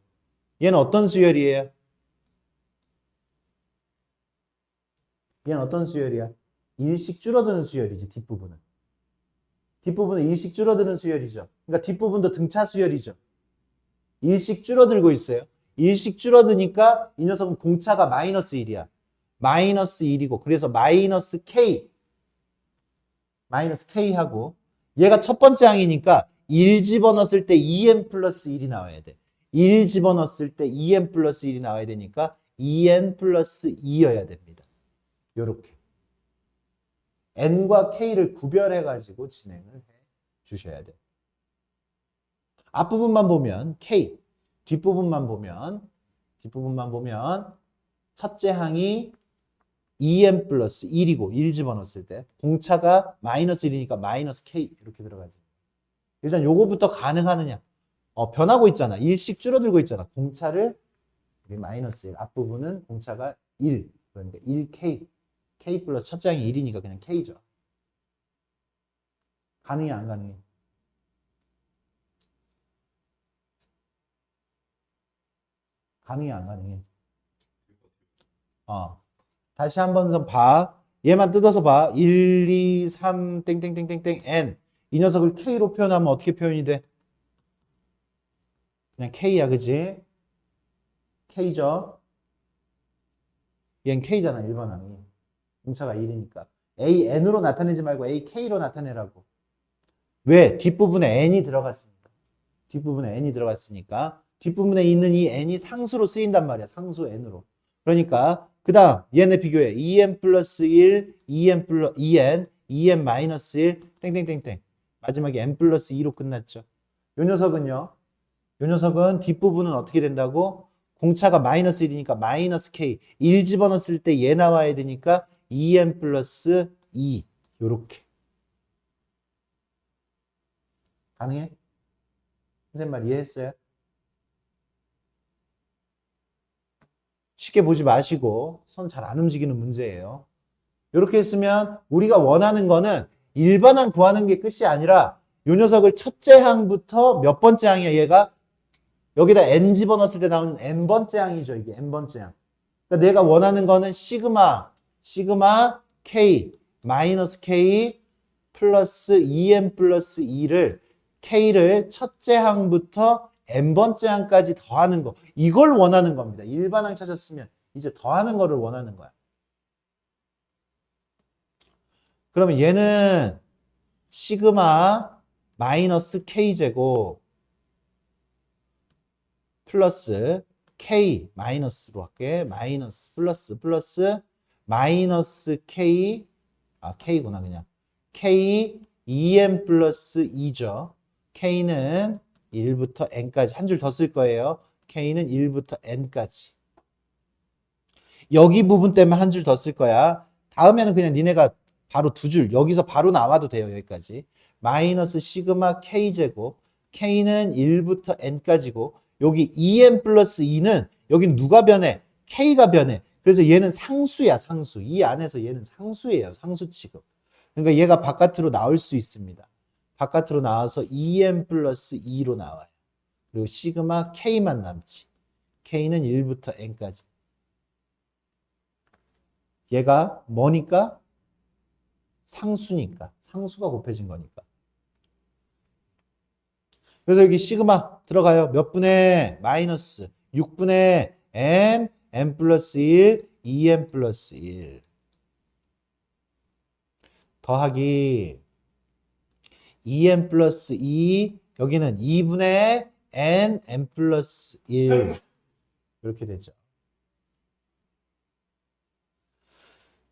얘는 어떤 수열이에요? 얘는 어떤 수열이야? 일씩 줄어드는 수열이지, 뒷부분은. 뒷부분은 일씩 줄어드는 수열이죠. 그러니까 뒷부분도 등차 수열이죠. 일씩 줄어들고 있어요. 일씩 줄어드니까 이 녀석은 공차가 마이너스 1이야. 마이너스 1이고 그래서 마이너스 K 하고 얘가 첫 번째 항이니까 1 집어넣었을 때 2n 플러스 1이 나와야 돼. 1 집어넣었을 때 2n 플러스 1이 나와야 되니까 2n 플러스 2여야 됩니다. 요렇게 n과 k를 구별해가지고 진행을 해 주셔야 돼. 앞부분만 보면 k, 뒷부분만 보면 첫째 항이 2n 플러스 1이고 1 집어넣었을 때 공차가 마이너스 1이니까 마이너스 k 이렇게 들어가지. 일단 요거부터 가능하느냐? 변하고 있잖아. 1씩 줄어들고 있잖아. 공차를 마이너스 1, 앞부분은 공차가 1, 그러니까 1k, k 플러스 첫째 항이 1이니까 그냥 k죠. 가능해 안 가능해? 가능해 안 가능해? 다시 한번 더 봐. 얘만 뜯어서 봐. 1, 2, 3, 땡땡땡땡땡, n. 이 녀석을 k로 표현하면 어떻게 표현이 돼? 그냥 k야, 그지? k죠? 얘는 k잖아, 일반항이. 공차가 1이니까. AN으로 나타내지 말고 AK로 나타내라고. 왜? 뒷부분에 n이 들어갔으니까. 뒷부분에 n이 들어갔으니까. 뒷부분에 있는 이 n이 상수로 쓰인단 말이야. 상수 n으로. 그러니까 그 다음 얘네 비교해. 2n 플러스 1, 2n 플러스 2n, 2n 마이너스 1, 땡땡땡땡. 마지막에 n 플러스 2로 끝났죠. 요 녀석은 뒷부분은 어떻게 된다고? 공차가 마이너스 1이니까 마이너스 k. 1 집어넣었을 때 얘 나와야 되니까 2n 플러스 2. 요렇게. 가능해? 선생님 말 이해했어요? 쉽게 보지 마시고 손 잘 안 움직이는 문제예요. 이렇게 했으면 우리가 원하는 거는 일반항 구하는 게 끝이 아니라 이 녀석을 첫째 항부터 몇 번째 항이야 얘가? 여기다 n 집어넣었을 때 나오는 n번째 항이죠. 이게 n번째 항. 그러니까 내가 원하는 거는 시그마 k 마이너스 k 플러스 2n 플러스 2를 k를 첫째 항부터 n번째 항까지 더하는 거. 이걸 원하는 겁니다. 일반항 찾았으면 이제 더하는 거를 원하는 거야. 그러면 얘는 시그마 마이너스 k제곱 플러스 k 마이너스로 할게. 마이너스 플러스 마이너스 k k구나 그냥. k 2n 플러스 2죠. k는 1부터 n까지 한 줄 더 쓸 거예요. k는 1부터 n까지. 여기 부분 때문에 한 줄 더 쓸 거야. 다음에는 그냥 니네가 바로 두 줄. 여기서 바로 나와도 돼요. 여기까지. 마이너스 시그마 K제곱. K는 1부터 N까지고 여기 2N 플러스 2는 여긴 누가 변해? K가 변해. 그래서 얘는 상수야. 상수. 이 안에서 얘는 상수예요. 상수 취급. 그러니까 얘가 바깥으로 나올 수 있습니다. 바깥으로 나와서 2N 플러스 2로 나와요. 그리고 시그마 K만 남지. K는 1부터 N까지. 얘가 뭐니까? 상수니까. 상수가 곱해진 거니까. 그래서 여기 시그마 들어가요. 몇 분의 마이너스 6분의 n, n 플러스 1, 2n 플러스 1. 더하기 2n 플러스 2, 여기는 2분의 n, n 플러스 1. 이렇게 되죠.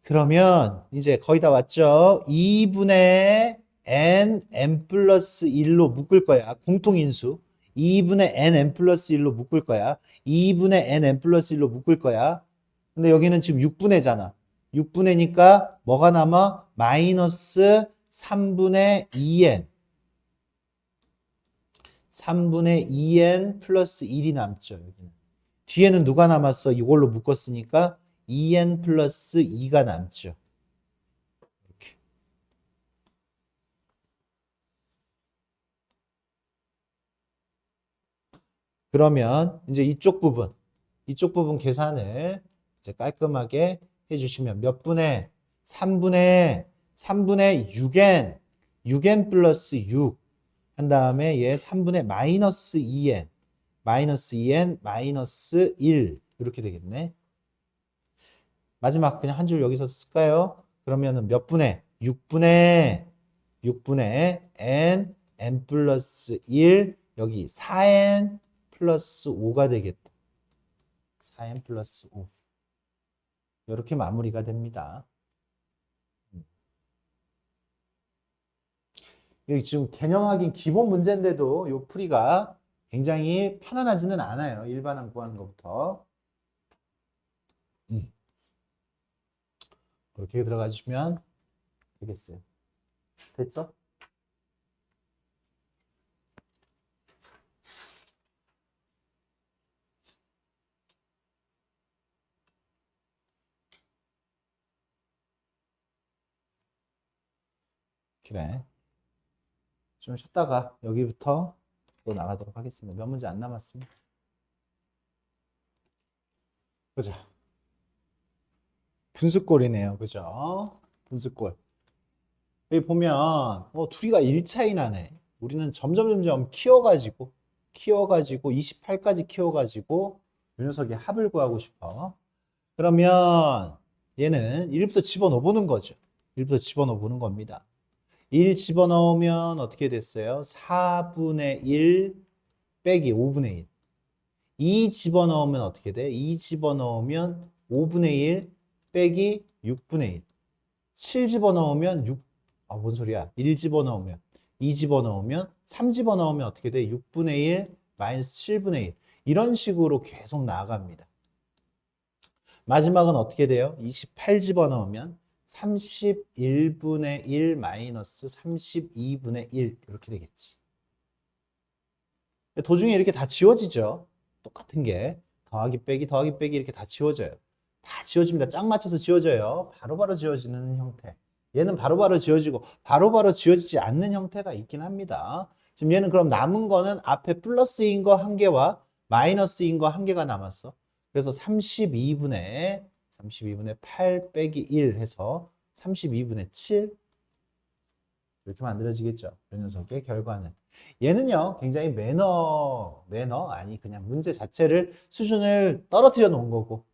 그러면 이제 거의 다 왔죠? 2분의 n, n 플러스 1로 묶을 거야. 공통인수. 2분의 n, n 플러스 1로 묶을 거야. 2분의 n, n 플러스 1로 묶을 거야. 근데 여기는 지금 6분의잖아. 6분의니까 뭐가 남아? 마이너스 3분의 2n. 3분의 2n 플러스 1이 남죠. 여기는. 뒤에는 누가 남았어? 이걸로 묶었으니까 2n 플러스 2가 남죠. 이렇게. 그러면 이제 이쪽 부분 계산을 이제 깔끔하게 해주시면 몇 분의 3분의 6n, 6n 플러스 6 한 다음에 얘 3분의 마이너스 2n, 마이너스 2n, 마이너스 1 이렇게 되겠네. 마지막 그냥 한 줄 여기서 쓸까요? 그러면은 몇 분의 6분의 n, n 플러스 1 여기 4n 플러스 5가 되겠다. 4n 플러스 5 이렇게 마무리가 됩니다. 여기 지금 개념 확인 기본 문제인데도 요 풀이가 굉장히 편안하지는 않아요. 일반항 구하는 것부터. 이렇게 들어가 주시면 되겠어요. 됐어? 그래. 좀 쉬었다가 여기부터 또 나가도록 하겠습니다. 몇 문제 안 남았습니다. 그죠? 분수꼴이네요. 그죠? 분수꼴. 여기 보면 둘이가 1차이 나네. 우리는 점점 키워가지고 28까지 키워가지고 이 녀석의 합을 구하고 싶어. 그러면 얘는 1부터 집어넣어 보는 거죠. 1부터 집어넣어 보는 겁니다. 1 집어넣으면 어떻게 됐어요? 4분의 1 빼기 5분의 1. 2 집어넣으면 어떻게 돼? 2 집어넣으면 5분의 1 빼기 6분의 1. 7 집어넣으면 6, 뭔 소리야? 1 집어넣으면, 2 집어넣으면, 3 집어넣으면 어떻게 돼? 6분의 1 마이너스 7분의 1. 이런 식으로 계속 나아갑니다. 마지막은 어떻게 돼요? 28 집어넣으면 31분의 1 마이너스 32분의 1 이렇게 되겠지. 도중에 이렇게 다 지워지죠. 똑같은 게 더하기 빼기 이렇게 다 지워져요. 다 지워집니다. 짝 맞춰서 지워져요. 바로바로 지워지는 형태. 얘는 바로바로 지워지고 바로바로 지워지지 않는 형태가 있긴 합니다. 지금 얘는 그럼 남은 거는 앞에 플러스인 거 한 개와 마이너스인 거 한 개가 남았어. 그래서 32분의 8 빼기 1 해서 32분의 7 이렇게 만들어지겠죠. 이 녀석의 결과는. 얘는요 굉장히 매너 아니 그냥 문제 자체를 수준을 떨어뜨려 놓은 거고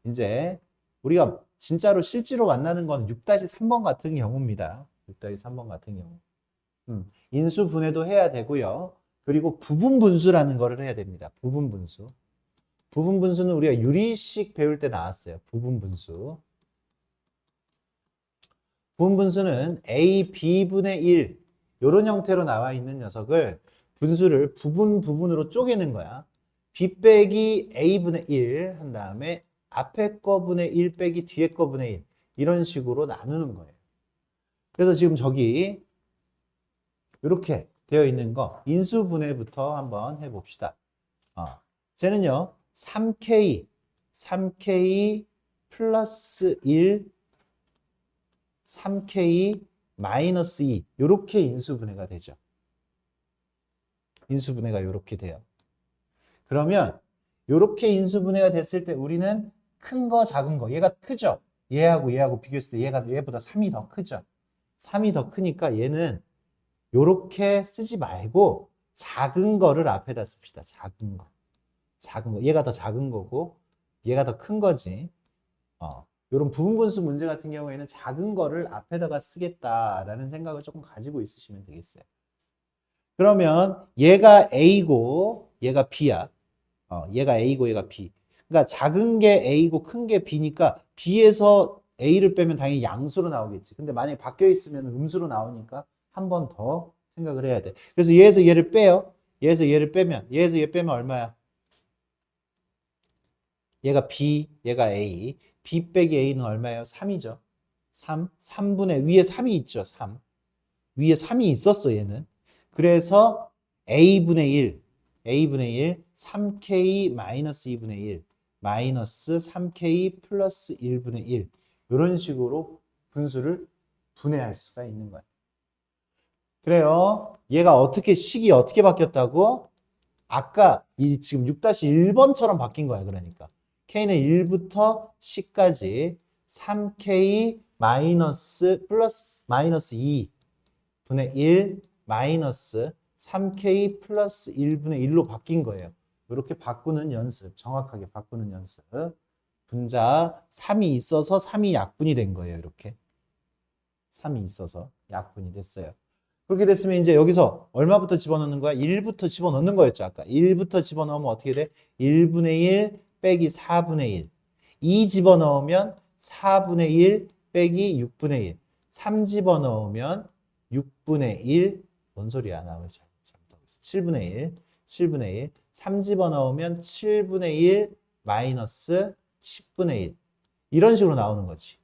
이제 우리가 진짜로 실제로 만나는 건 6-3번 같은 경우입니다. 6-3번 같은 경우. 인수 분해도 해야 되고요. 그리고 부분 분수라는 거를 해야 됩니다. 부분 분수. 부분 분수는 우리가 유리식 배울 때 나왔어요. 부분 분수. 부분 분수는 a, b분의 1 이런 형태로 나와 있는 녀석을 분수를 부분으로 쪼개는 거야. b 빼기 a분의 1 한 다음에 앞에 거분의 1 빼기 뒤에 거분의 1 이런 식으로 나누는 거예요. 그래서 지금 저기 이렇게 되어 있는 거 인수분해부터 한번 해봅시다. 쟤는요 3K 플러스 1 3K 마이너스 2 이렇게 인수분해가 되죠. 인수분해가 이렇게 돼요. 그러면 이렇게 인수분해가 됐을 때 우리는 큰 거 작은 거 얘가 크죠. 얘하고 비교했을 때 얘보다 3이 더 크죠. 3이 더 크니까 얘는 이렇게 쓰지 말고 작은 거를 앞에다 씁시다. 작은 거. 얘가 더 작은 거고 얘가 더 큰 거지. 이런 부분분수 문제 같은 경우에는 작은 거를 앞에다가 쓰겠다라는 생각을 조금 가지고 있으시면 되겠어요. 그러면 얘가 A고 얘가 B야. 얘가 A고 얘가 B. 그러니까 작은 게 A고 큰 게 B니까 B에서 A를 빼면 당연히 양수로 나오겠지. 근데 만약에 바뀌어 있으면 음수로 나오니까 한 번 더 생각을 해야 돼. 그래서 얘에서 얘를 빼요. 얘에서 얘를 빼면 얘에서 얘 빼면 얼마야? 얘가 B, 얘가 A. B 빼기 A는 얼마예요? 3이죠. 3분의 위에 3이 있죠. 3. 위에 3이 있었어 얘는. 그래서 A분의 1, 3K 마이너스 2분의 1, 마이너스 3K 플러스 1분의 1 이런 식으로 분수를 분해할 수가 있는 거예요. 그래요. 얘가 식이 어떻게 바뀌었다고? 아까 지금 6-1번처럼 바뀐 거야. 그러니까 K는 1부터 10까지 3K 마이너스 2분의 1 마이너스 3K 플러스 1분의 1로 바뀐 거예요. 이렇게 바꾸는 연습, 정확하게 바꾸는 연습. 분자 3이 있어서 3이 약분이 된 거예요. 이렇게 3이 있어서 약분이 됐어요. 그렇게 됐으면 이제 여기서 얼마부터 집어넣는 거야? 1부터 집어넣는 거였죠. 아까 1부터 집어넣으면 어떻게 돼? 1분의 1 빼기 4분의 1. 2 집어넣으면 4분의 1 빼기 6분의 1. 3 집어넣으면 6분의 1. 뭔 소리야? 나 왜 잘못하고 있어. 7분의 1. 3 집어넣으면 7분의 1 마이너스 10분의 1. 이런 식으로 나오는 거지.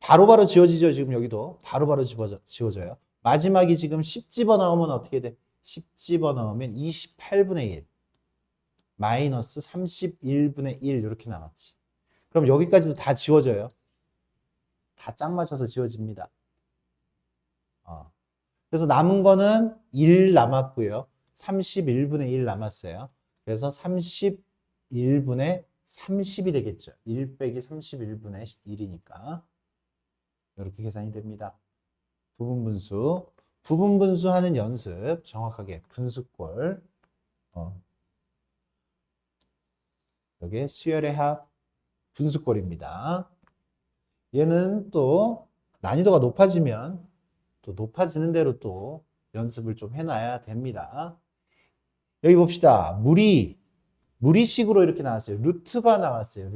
바로바로 지워지죠. 지금 여기도 바로바로 지워져요. 마지막이 지금 10 집어넣으면 어떻게 돼? 10 집어넣으면 28분의 1 마이너스 31분의 1 이렇게 나왔지. 그럼 여기까지도 다 지워져요. 다 짝 맞춰서 지워집니다. 그래서 남은 거는 1 남았고요. 31분의 1 남았어요. 그래서 31분의 30이 되겠죠. 1 빼기 31분의 1이니까. 이렇게 계산이 됩니다. 부분분수 하는 연습 정확하게 분수꼴. 여기 수열의 합 분수꼴입니다. 얘는 또 난이도가 높아지면 또 높아지는 대로 또 연습을 좀 해놔야 됩니다. 여기 봅시다. 무리식으로 이렇게 나왔어요. 루트가 나왔어요.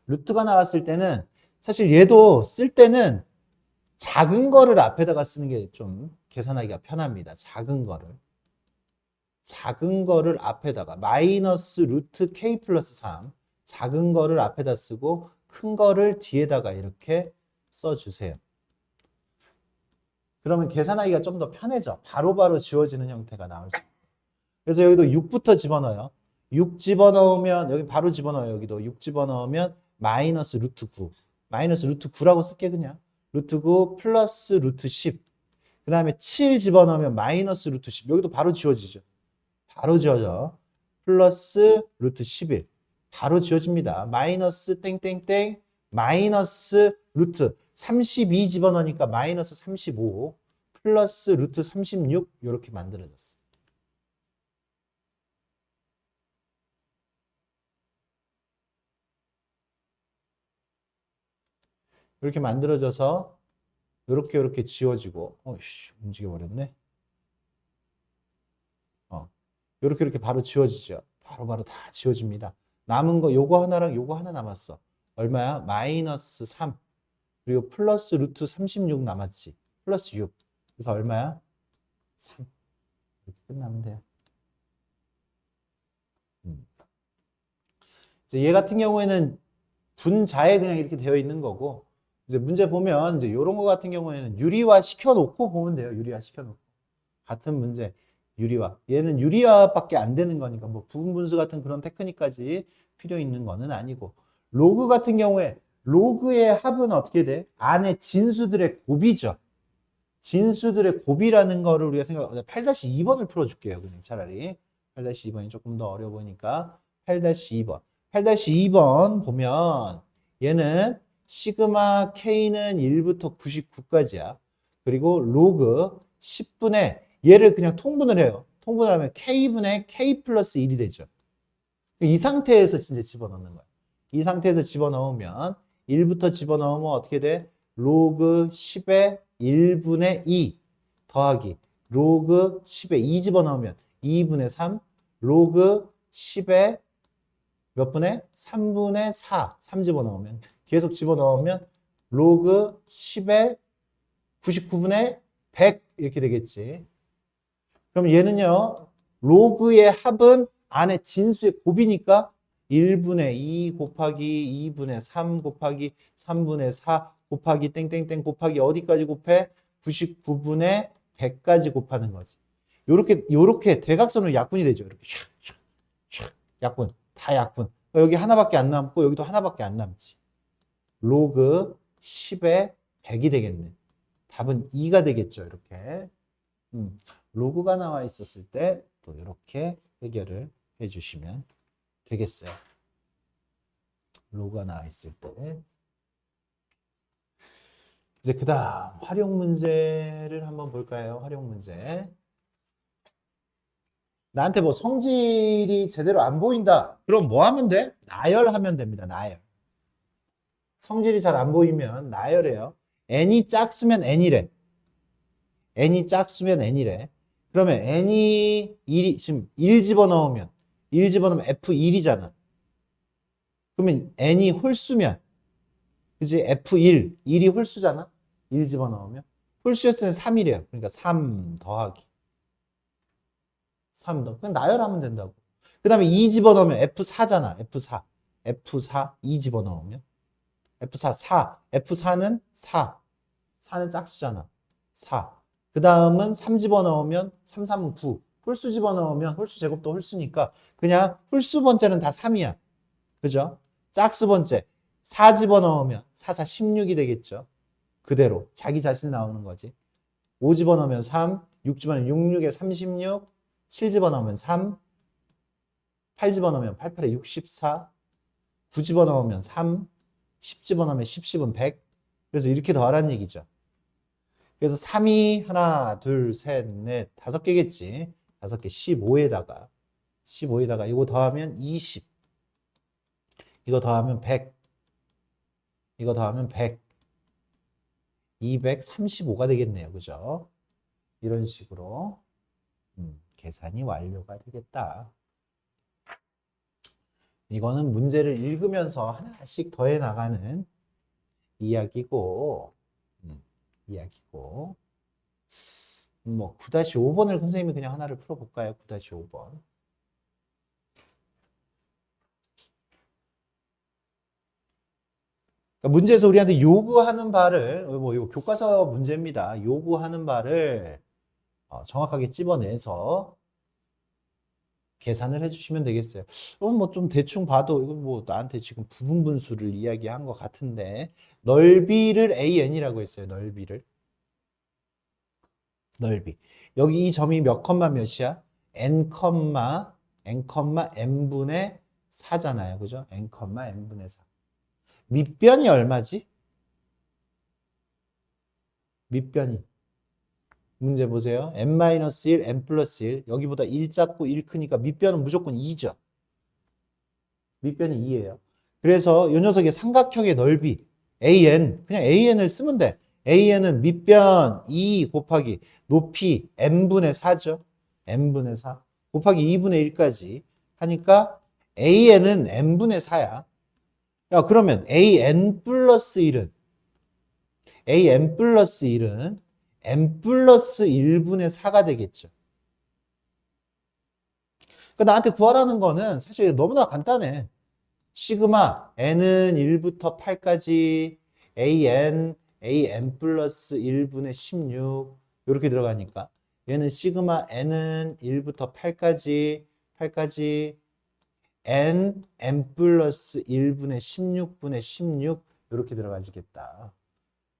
루트가 나왔을 때는 사실 얘도 쓸 때는 작은 거를 앞에다가 쓰는 게 좀 계산하기가 편합니다. 작은 거를 앞에다가 마이너스 루트 K 플러스 3 작은 거를 앞에다 쓰고 큰 거를 뒤에다가 이렇게 써주세요. 그러면 계산하기가 좀 더 편해져. 바로바로 지워지는 형태가 나올 수 있어요. 그래서 여기도 6부터 집어넣어요. 6 집어넣으면 여기 바로 집어넣어요. 여기도 6 집어넣으면 마이너스 루트 9 마이너스 루트 9라고 쓸게 그냥. 루트 9 플러스 루트 10. 그 다음에 7 집어넣으면 마이너스 루트 10. 여기도 바로 지워지죠. 바로 지워져. 플러스 루트 11. 바로 지워집니다. 마이너스 땡땡땡 마이너스 루트 32 집어넣으니까 마이너스 35 플러스 루트 36 이렇게 만들어졌어. 이렇게 만들어져서 이렇게 지워지고 움직여 버렸네. 이렇게 바로 지워지죠. 바로 다 지워집니다. 남은 거 요거 하나랑 요거 하나 남았어. 얼마야? 마이너스 3 그리고 플러스 루트 36 남았지. 플러스 6 그래서 얼마야? 3 이렇게 끝나면 돼요. 이제 얘 같은 경우에는 분자에 그냥 이렇게 되어 있는 거고, 이제 문제 보면 이제 이런 거 같은 경우에는 유리화 시켜놓고 보면 돼요. 유리화 시켜놓고. 같은 문제, 유리화. 얘는 유리화밖에 안 되는 거니까 뭐 부분분수 같은 그런 테크닉까지 필요 있는 거는 아니고. 로그 같은 경우에 로그의 합은 어떻게 돼? 안에 진수들의 곱이죠. 진수들의 곱이라는 거를 우리가 8-2번을 풀어줄게요. 그냥 차라리. 8-2번이 조금 더 어려워 보니까 8-2번. 8-2번 보면 얘는 시그마 K는 1부터 99까지야. 그리고 로그 10분의 얘를 그냥 통분을 해요. 통분을 하면 K분의 K 플러스 1이 되죠. 이 상태에서 진짜 집어넣는 거야. 이 상태에서 집어넣으면 1부터 집어넣으면 어떻게 돼? 로그 10의 1분의 2 더하기 로그 10의 2 집어넣으면 2분의 3 로그 10의 몇 분의? 3분의 4 3 집어넣으면 계속 집어넣으면 로그 10의 99분의 100 이렇게 되겠지. 그럼 얘는요. 로그의 합은 안에 진수의 곱이니까 1분의 2 곱하기 2분의 3 곱하기 3분의 4 곱하기 땡땡땡 곱하기 어디까지 곱해? 99분의 100까지 곱하는 거지. 요렇게 대각선으로 약분이 되죠. 이렇게 샥 약분. 다 약분. 여기 하나밖에 안 남고 여기도 하나밖에 안 남지. 로그 10의 100이 되겠네. 답은 2가 되겠죠. 이렇게. 로그가 나와 있었을 때 또 이렇게 해결을 해주시면 되겠어요. 로그가 나와 있을 때. 이제 그 다음 활용 문제를 한번 볼까요? 활용 문제. 나한테 뭐 성질이 제대로 안 보인다. 그럼 뭐 하면 돼? 나열하면 됩니다. 나열. 성질이 잘 안 보이면 나열해요. n이 짝수면 n이래. n이 짝수면 n이래. 그러면 n이 1이 지금 1 집어넣으면 f1이잖아. 그러면 n이 홀수면 그지? f1, 1이 홀수잖아. 1 집어넣으면 홀수였을 때는 3이래요. 그러니까 3 더하기 3 더. 그냥 나열하면 된다고. 그 다음에 2 집어넣으면 f4잖아. f4 2 집어넣으면 f4 f4는 4는 짝수잖아. 4. 그 다음은 3 집어넣으면 3, 3은 9. 홀수 집어넣으면 홀수 제곱도 홀수니까 그냥 홀수 번째는 다 3이야. 그죠? 짝수 번째 4 집어넣으면 4, 16이 되겠죠. 그대로 자기 자신 나오는 거지. 5 집어넣으면 3, 6 집어넣으면 6, 6에 36, 7 집어넣으면 3, 8 집어넣으면 8, 8에 64, 9 집어넣으면 3, 10 집어넣으면 10, 10은 100. 그래서 이렇게 더하라는 얘기죠. 그래서 3이 하나, 둘, 셋, 넷, 5개겠지. 5개 15에다가 이거 더하면 20. 이거 더하면 100. 이거 더하면 100. 235가 되겠네요. 그죠? 이런 식으로 계산이 완료가 되겠다. 이거는 문제를 읽으면서 하나씩 더해 나가는 이야기고 뭐 9-5번을 선생님이 그냥 하나를 풀어볼까요? 9-5번. 그러니까 문제에서 우리한테 요구하는 바를 뭐 이거 교과서 문제입니다. 요구하는 바를 정확하게 찝어내서 계산을 해주시면 되겠어요. 뭐 좀 대충 봐도 이건 뭐 나한테 지금 부분분수를 이야기한 것 같은데 넓이를 AN이라고 했어요. 넓이. 여기 이 점이 몇 컴마 몇이야? n, n분의 4잖아요. 그죠? n분의 4. 밑변이 얼마지? 밑변이. 문제 보세요. n-1, n 플러스 1. 여기보다 1 작고 1 크니까 밑변은 무조건 2죠. 밑변이 2예요. 그래서 이 녀석의 삼각형의 넓이 AN, 그냥 AN을 쓰면 돼. AN은 밑변 2 곱하기 높이 n분의 4죠. n분의 4 곱하기 2분의 1까지 하니까 AN은 n분의 4야. 야, 그러면 AN 플러스 1은 n 플러스 1분의 4가 되겠죠. 그러니까 나한테 구하라는 거는 사실 너무나 간단해. 시그마 n은 1부터 8까지 an 플러스 1분의 16 이렇게 들어가니까 얘는 시그마 n은 1부터 8까지 n 플러스 1분의 16분의 16 이렇게 들어가지겠다.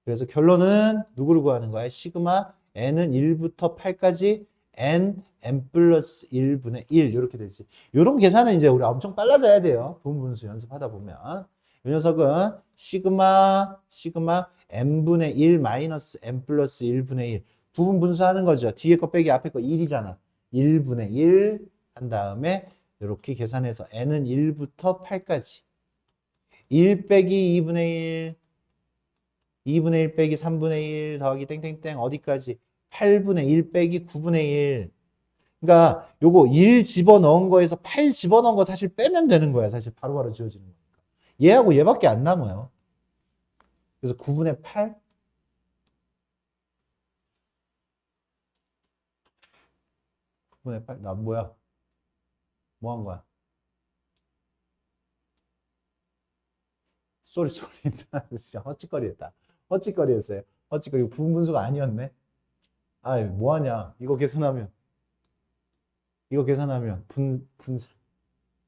그래서 결론은 누구를 구하는 거야? 시그마 n은 1부터 8까지 n 플러스 1분의 1 이렇게 되지. 이런 계산은 이제 우리 엄청 빨라져야 돼요. 부분분수 연습하다 보면. 이 녀석은 시그마 n분의 1 마이너스 n 플러스 1분의 1 부분분수 하는 거죠. 뒤에 거 빼기 앞에 거 1이잖아. 1분의 1 한 다음에 이렇게 계산해서 n은 1부터 8까지 1 빼기 2분의 1 2분의 1 빼기 3분의 1 더하기 땡땡땡 어디까지? 8분의 1 빼기 9분의 1. 그러니까 요거 1 집어넣은 거에서 8 집어넣은 거 사실 빼면 되는 거야. 사실 바로바로 지워지는 거니까. 얘하고 얘밖에 안 남아요. 그래서 9분의 8? 9분의 8? 나 뭐야? 뭐 한 거야? 쏘리. 진짜 헛짓거리 했다. 헛짓거리 했어요. 헛짓거리. 부분분수가 아니었네. 아이, 뭐 하냐. 이거 계산하면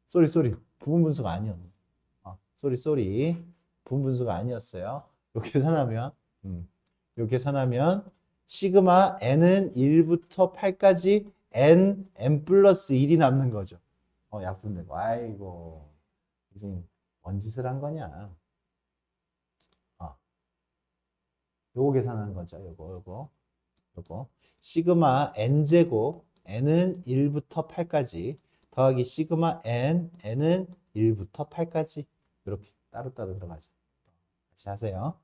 쏘리. 부분분수가 아니었네. 쏘리. 부분분수가 아니었어요. 요 계산하면, 요 계산하면, 시그마 n은 1부터 8까지 n 플러스 1이 남는 거죠. 약분되고. 아이고. 이제 뭔 짓을 한 거냐. 요거 계산하는 거죠. 요거. 시그마 n제곱, n은 1부터 8까지 더하기 시그마 n은 1부터 8까지 이렇게 따로따로 들어가죠. 다시 하세요.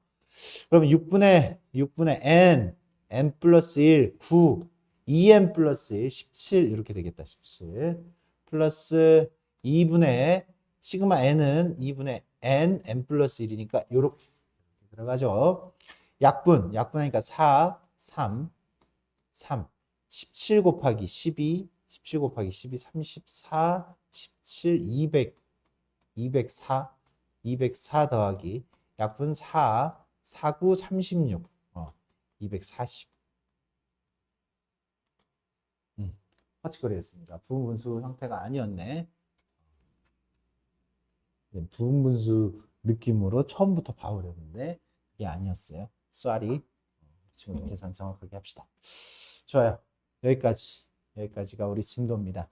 그러면 6분의 n 플러스 1, 9, 2n 플러스 1, 17 이렇게 되겠다. 17 플러스 2분의 시그마 n은 2분의 n 플러스 1이니까 이렇게 들어가죠. 약분하니까 4, 3, 17 곱하기 12, 34, 17, 204 더하기 약분 4, 9, 36, 240. 헛짓거리 했습니다. 부분분수 형태가 아니었네. 부분분수 느낌으로 처음부터 봐오려는데 이게 아니었어요. 쏘리. 지금 계산 정확하게 합시다. 좋아요. 여기까지가 우리 진도입니다.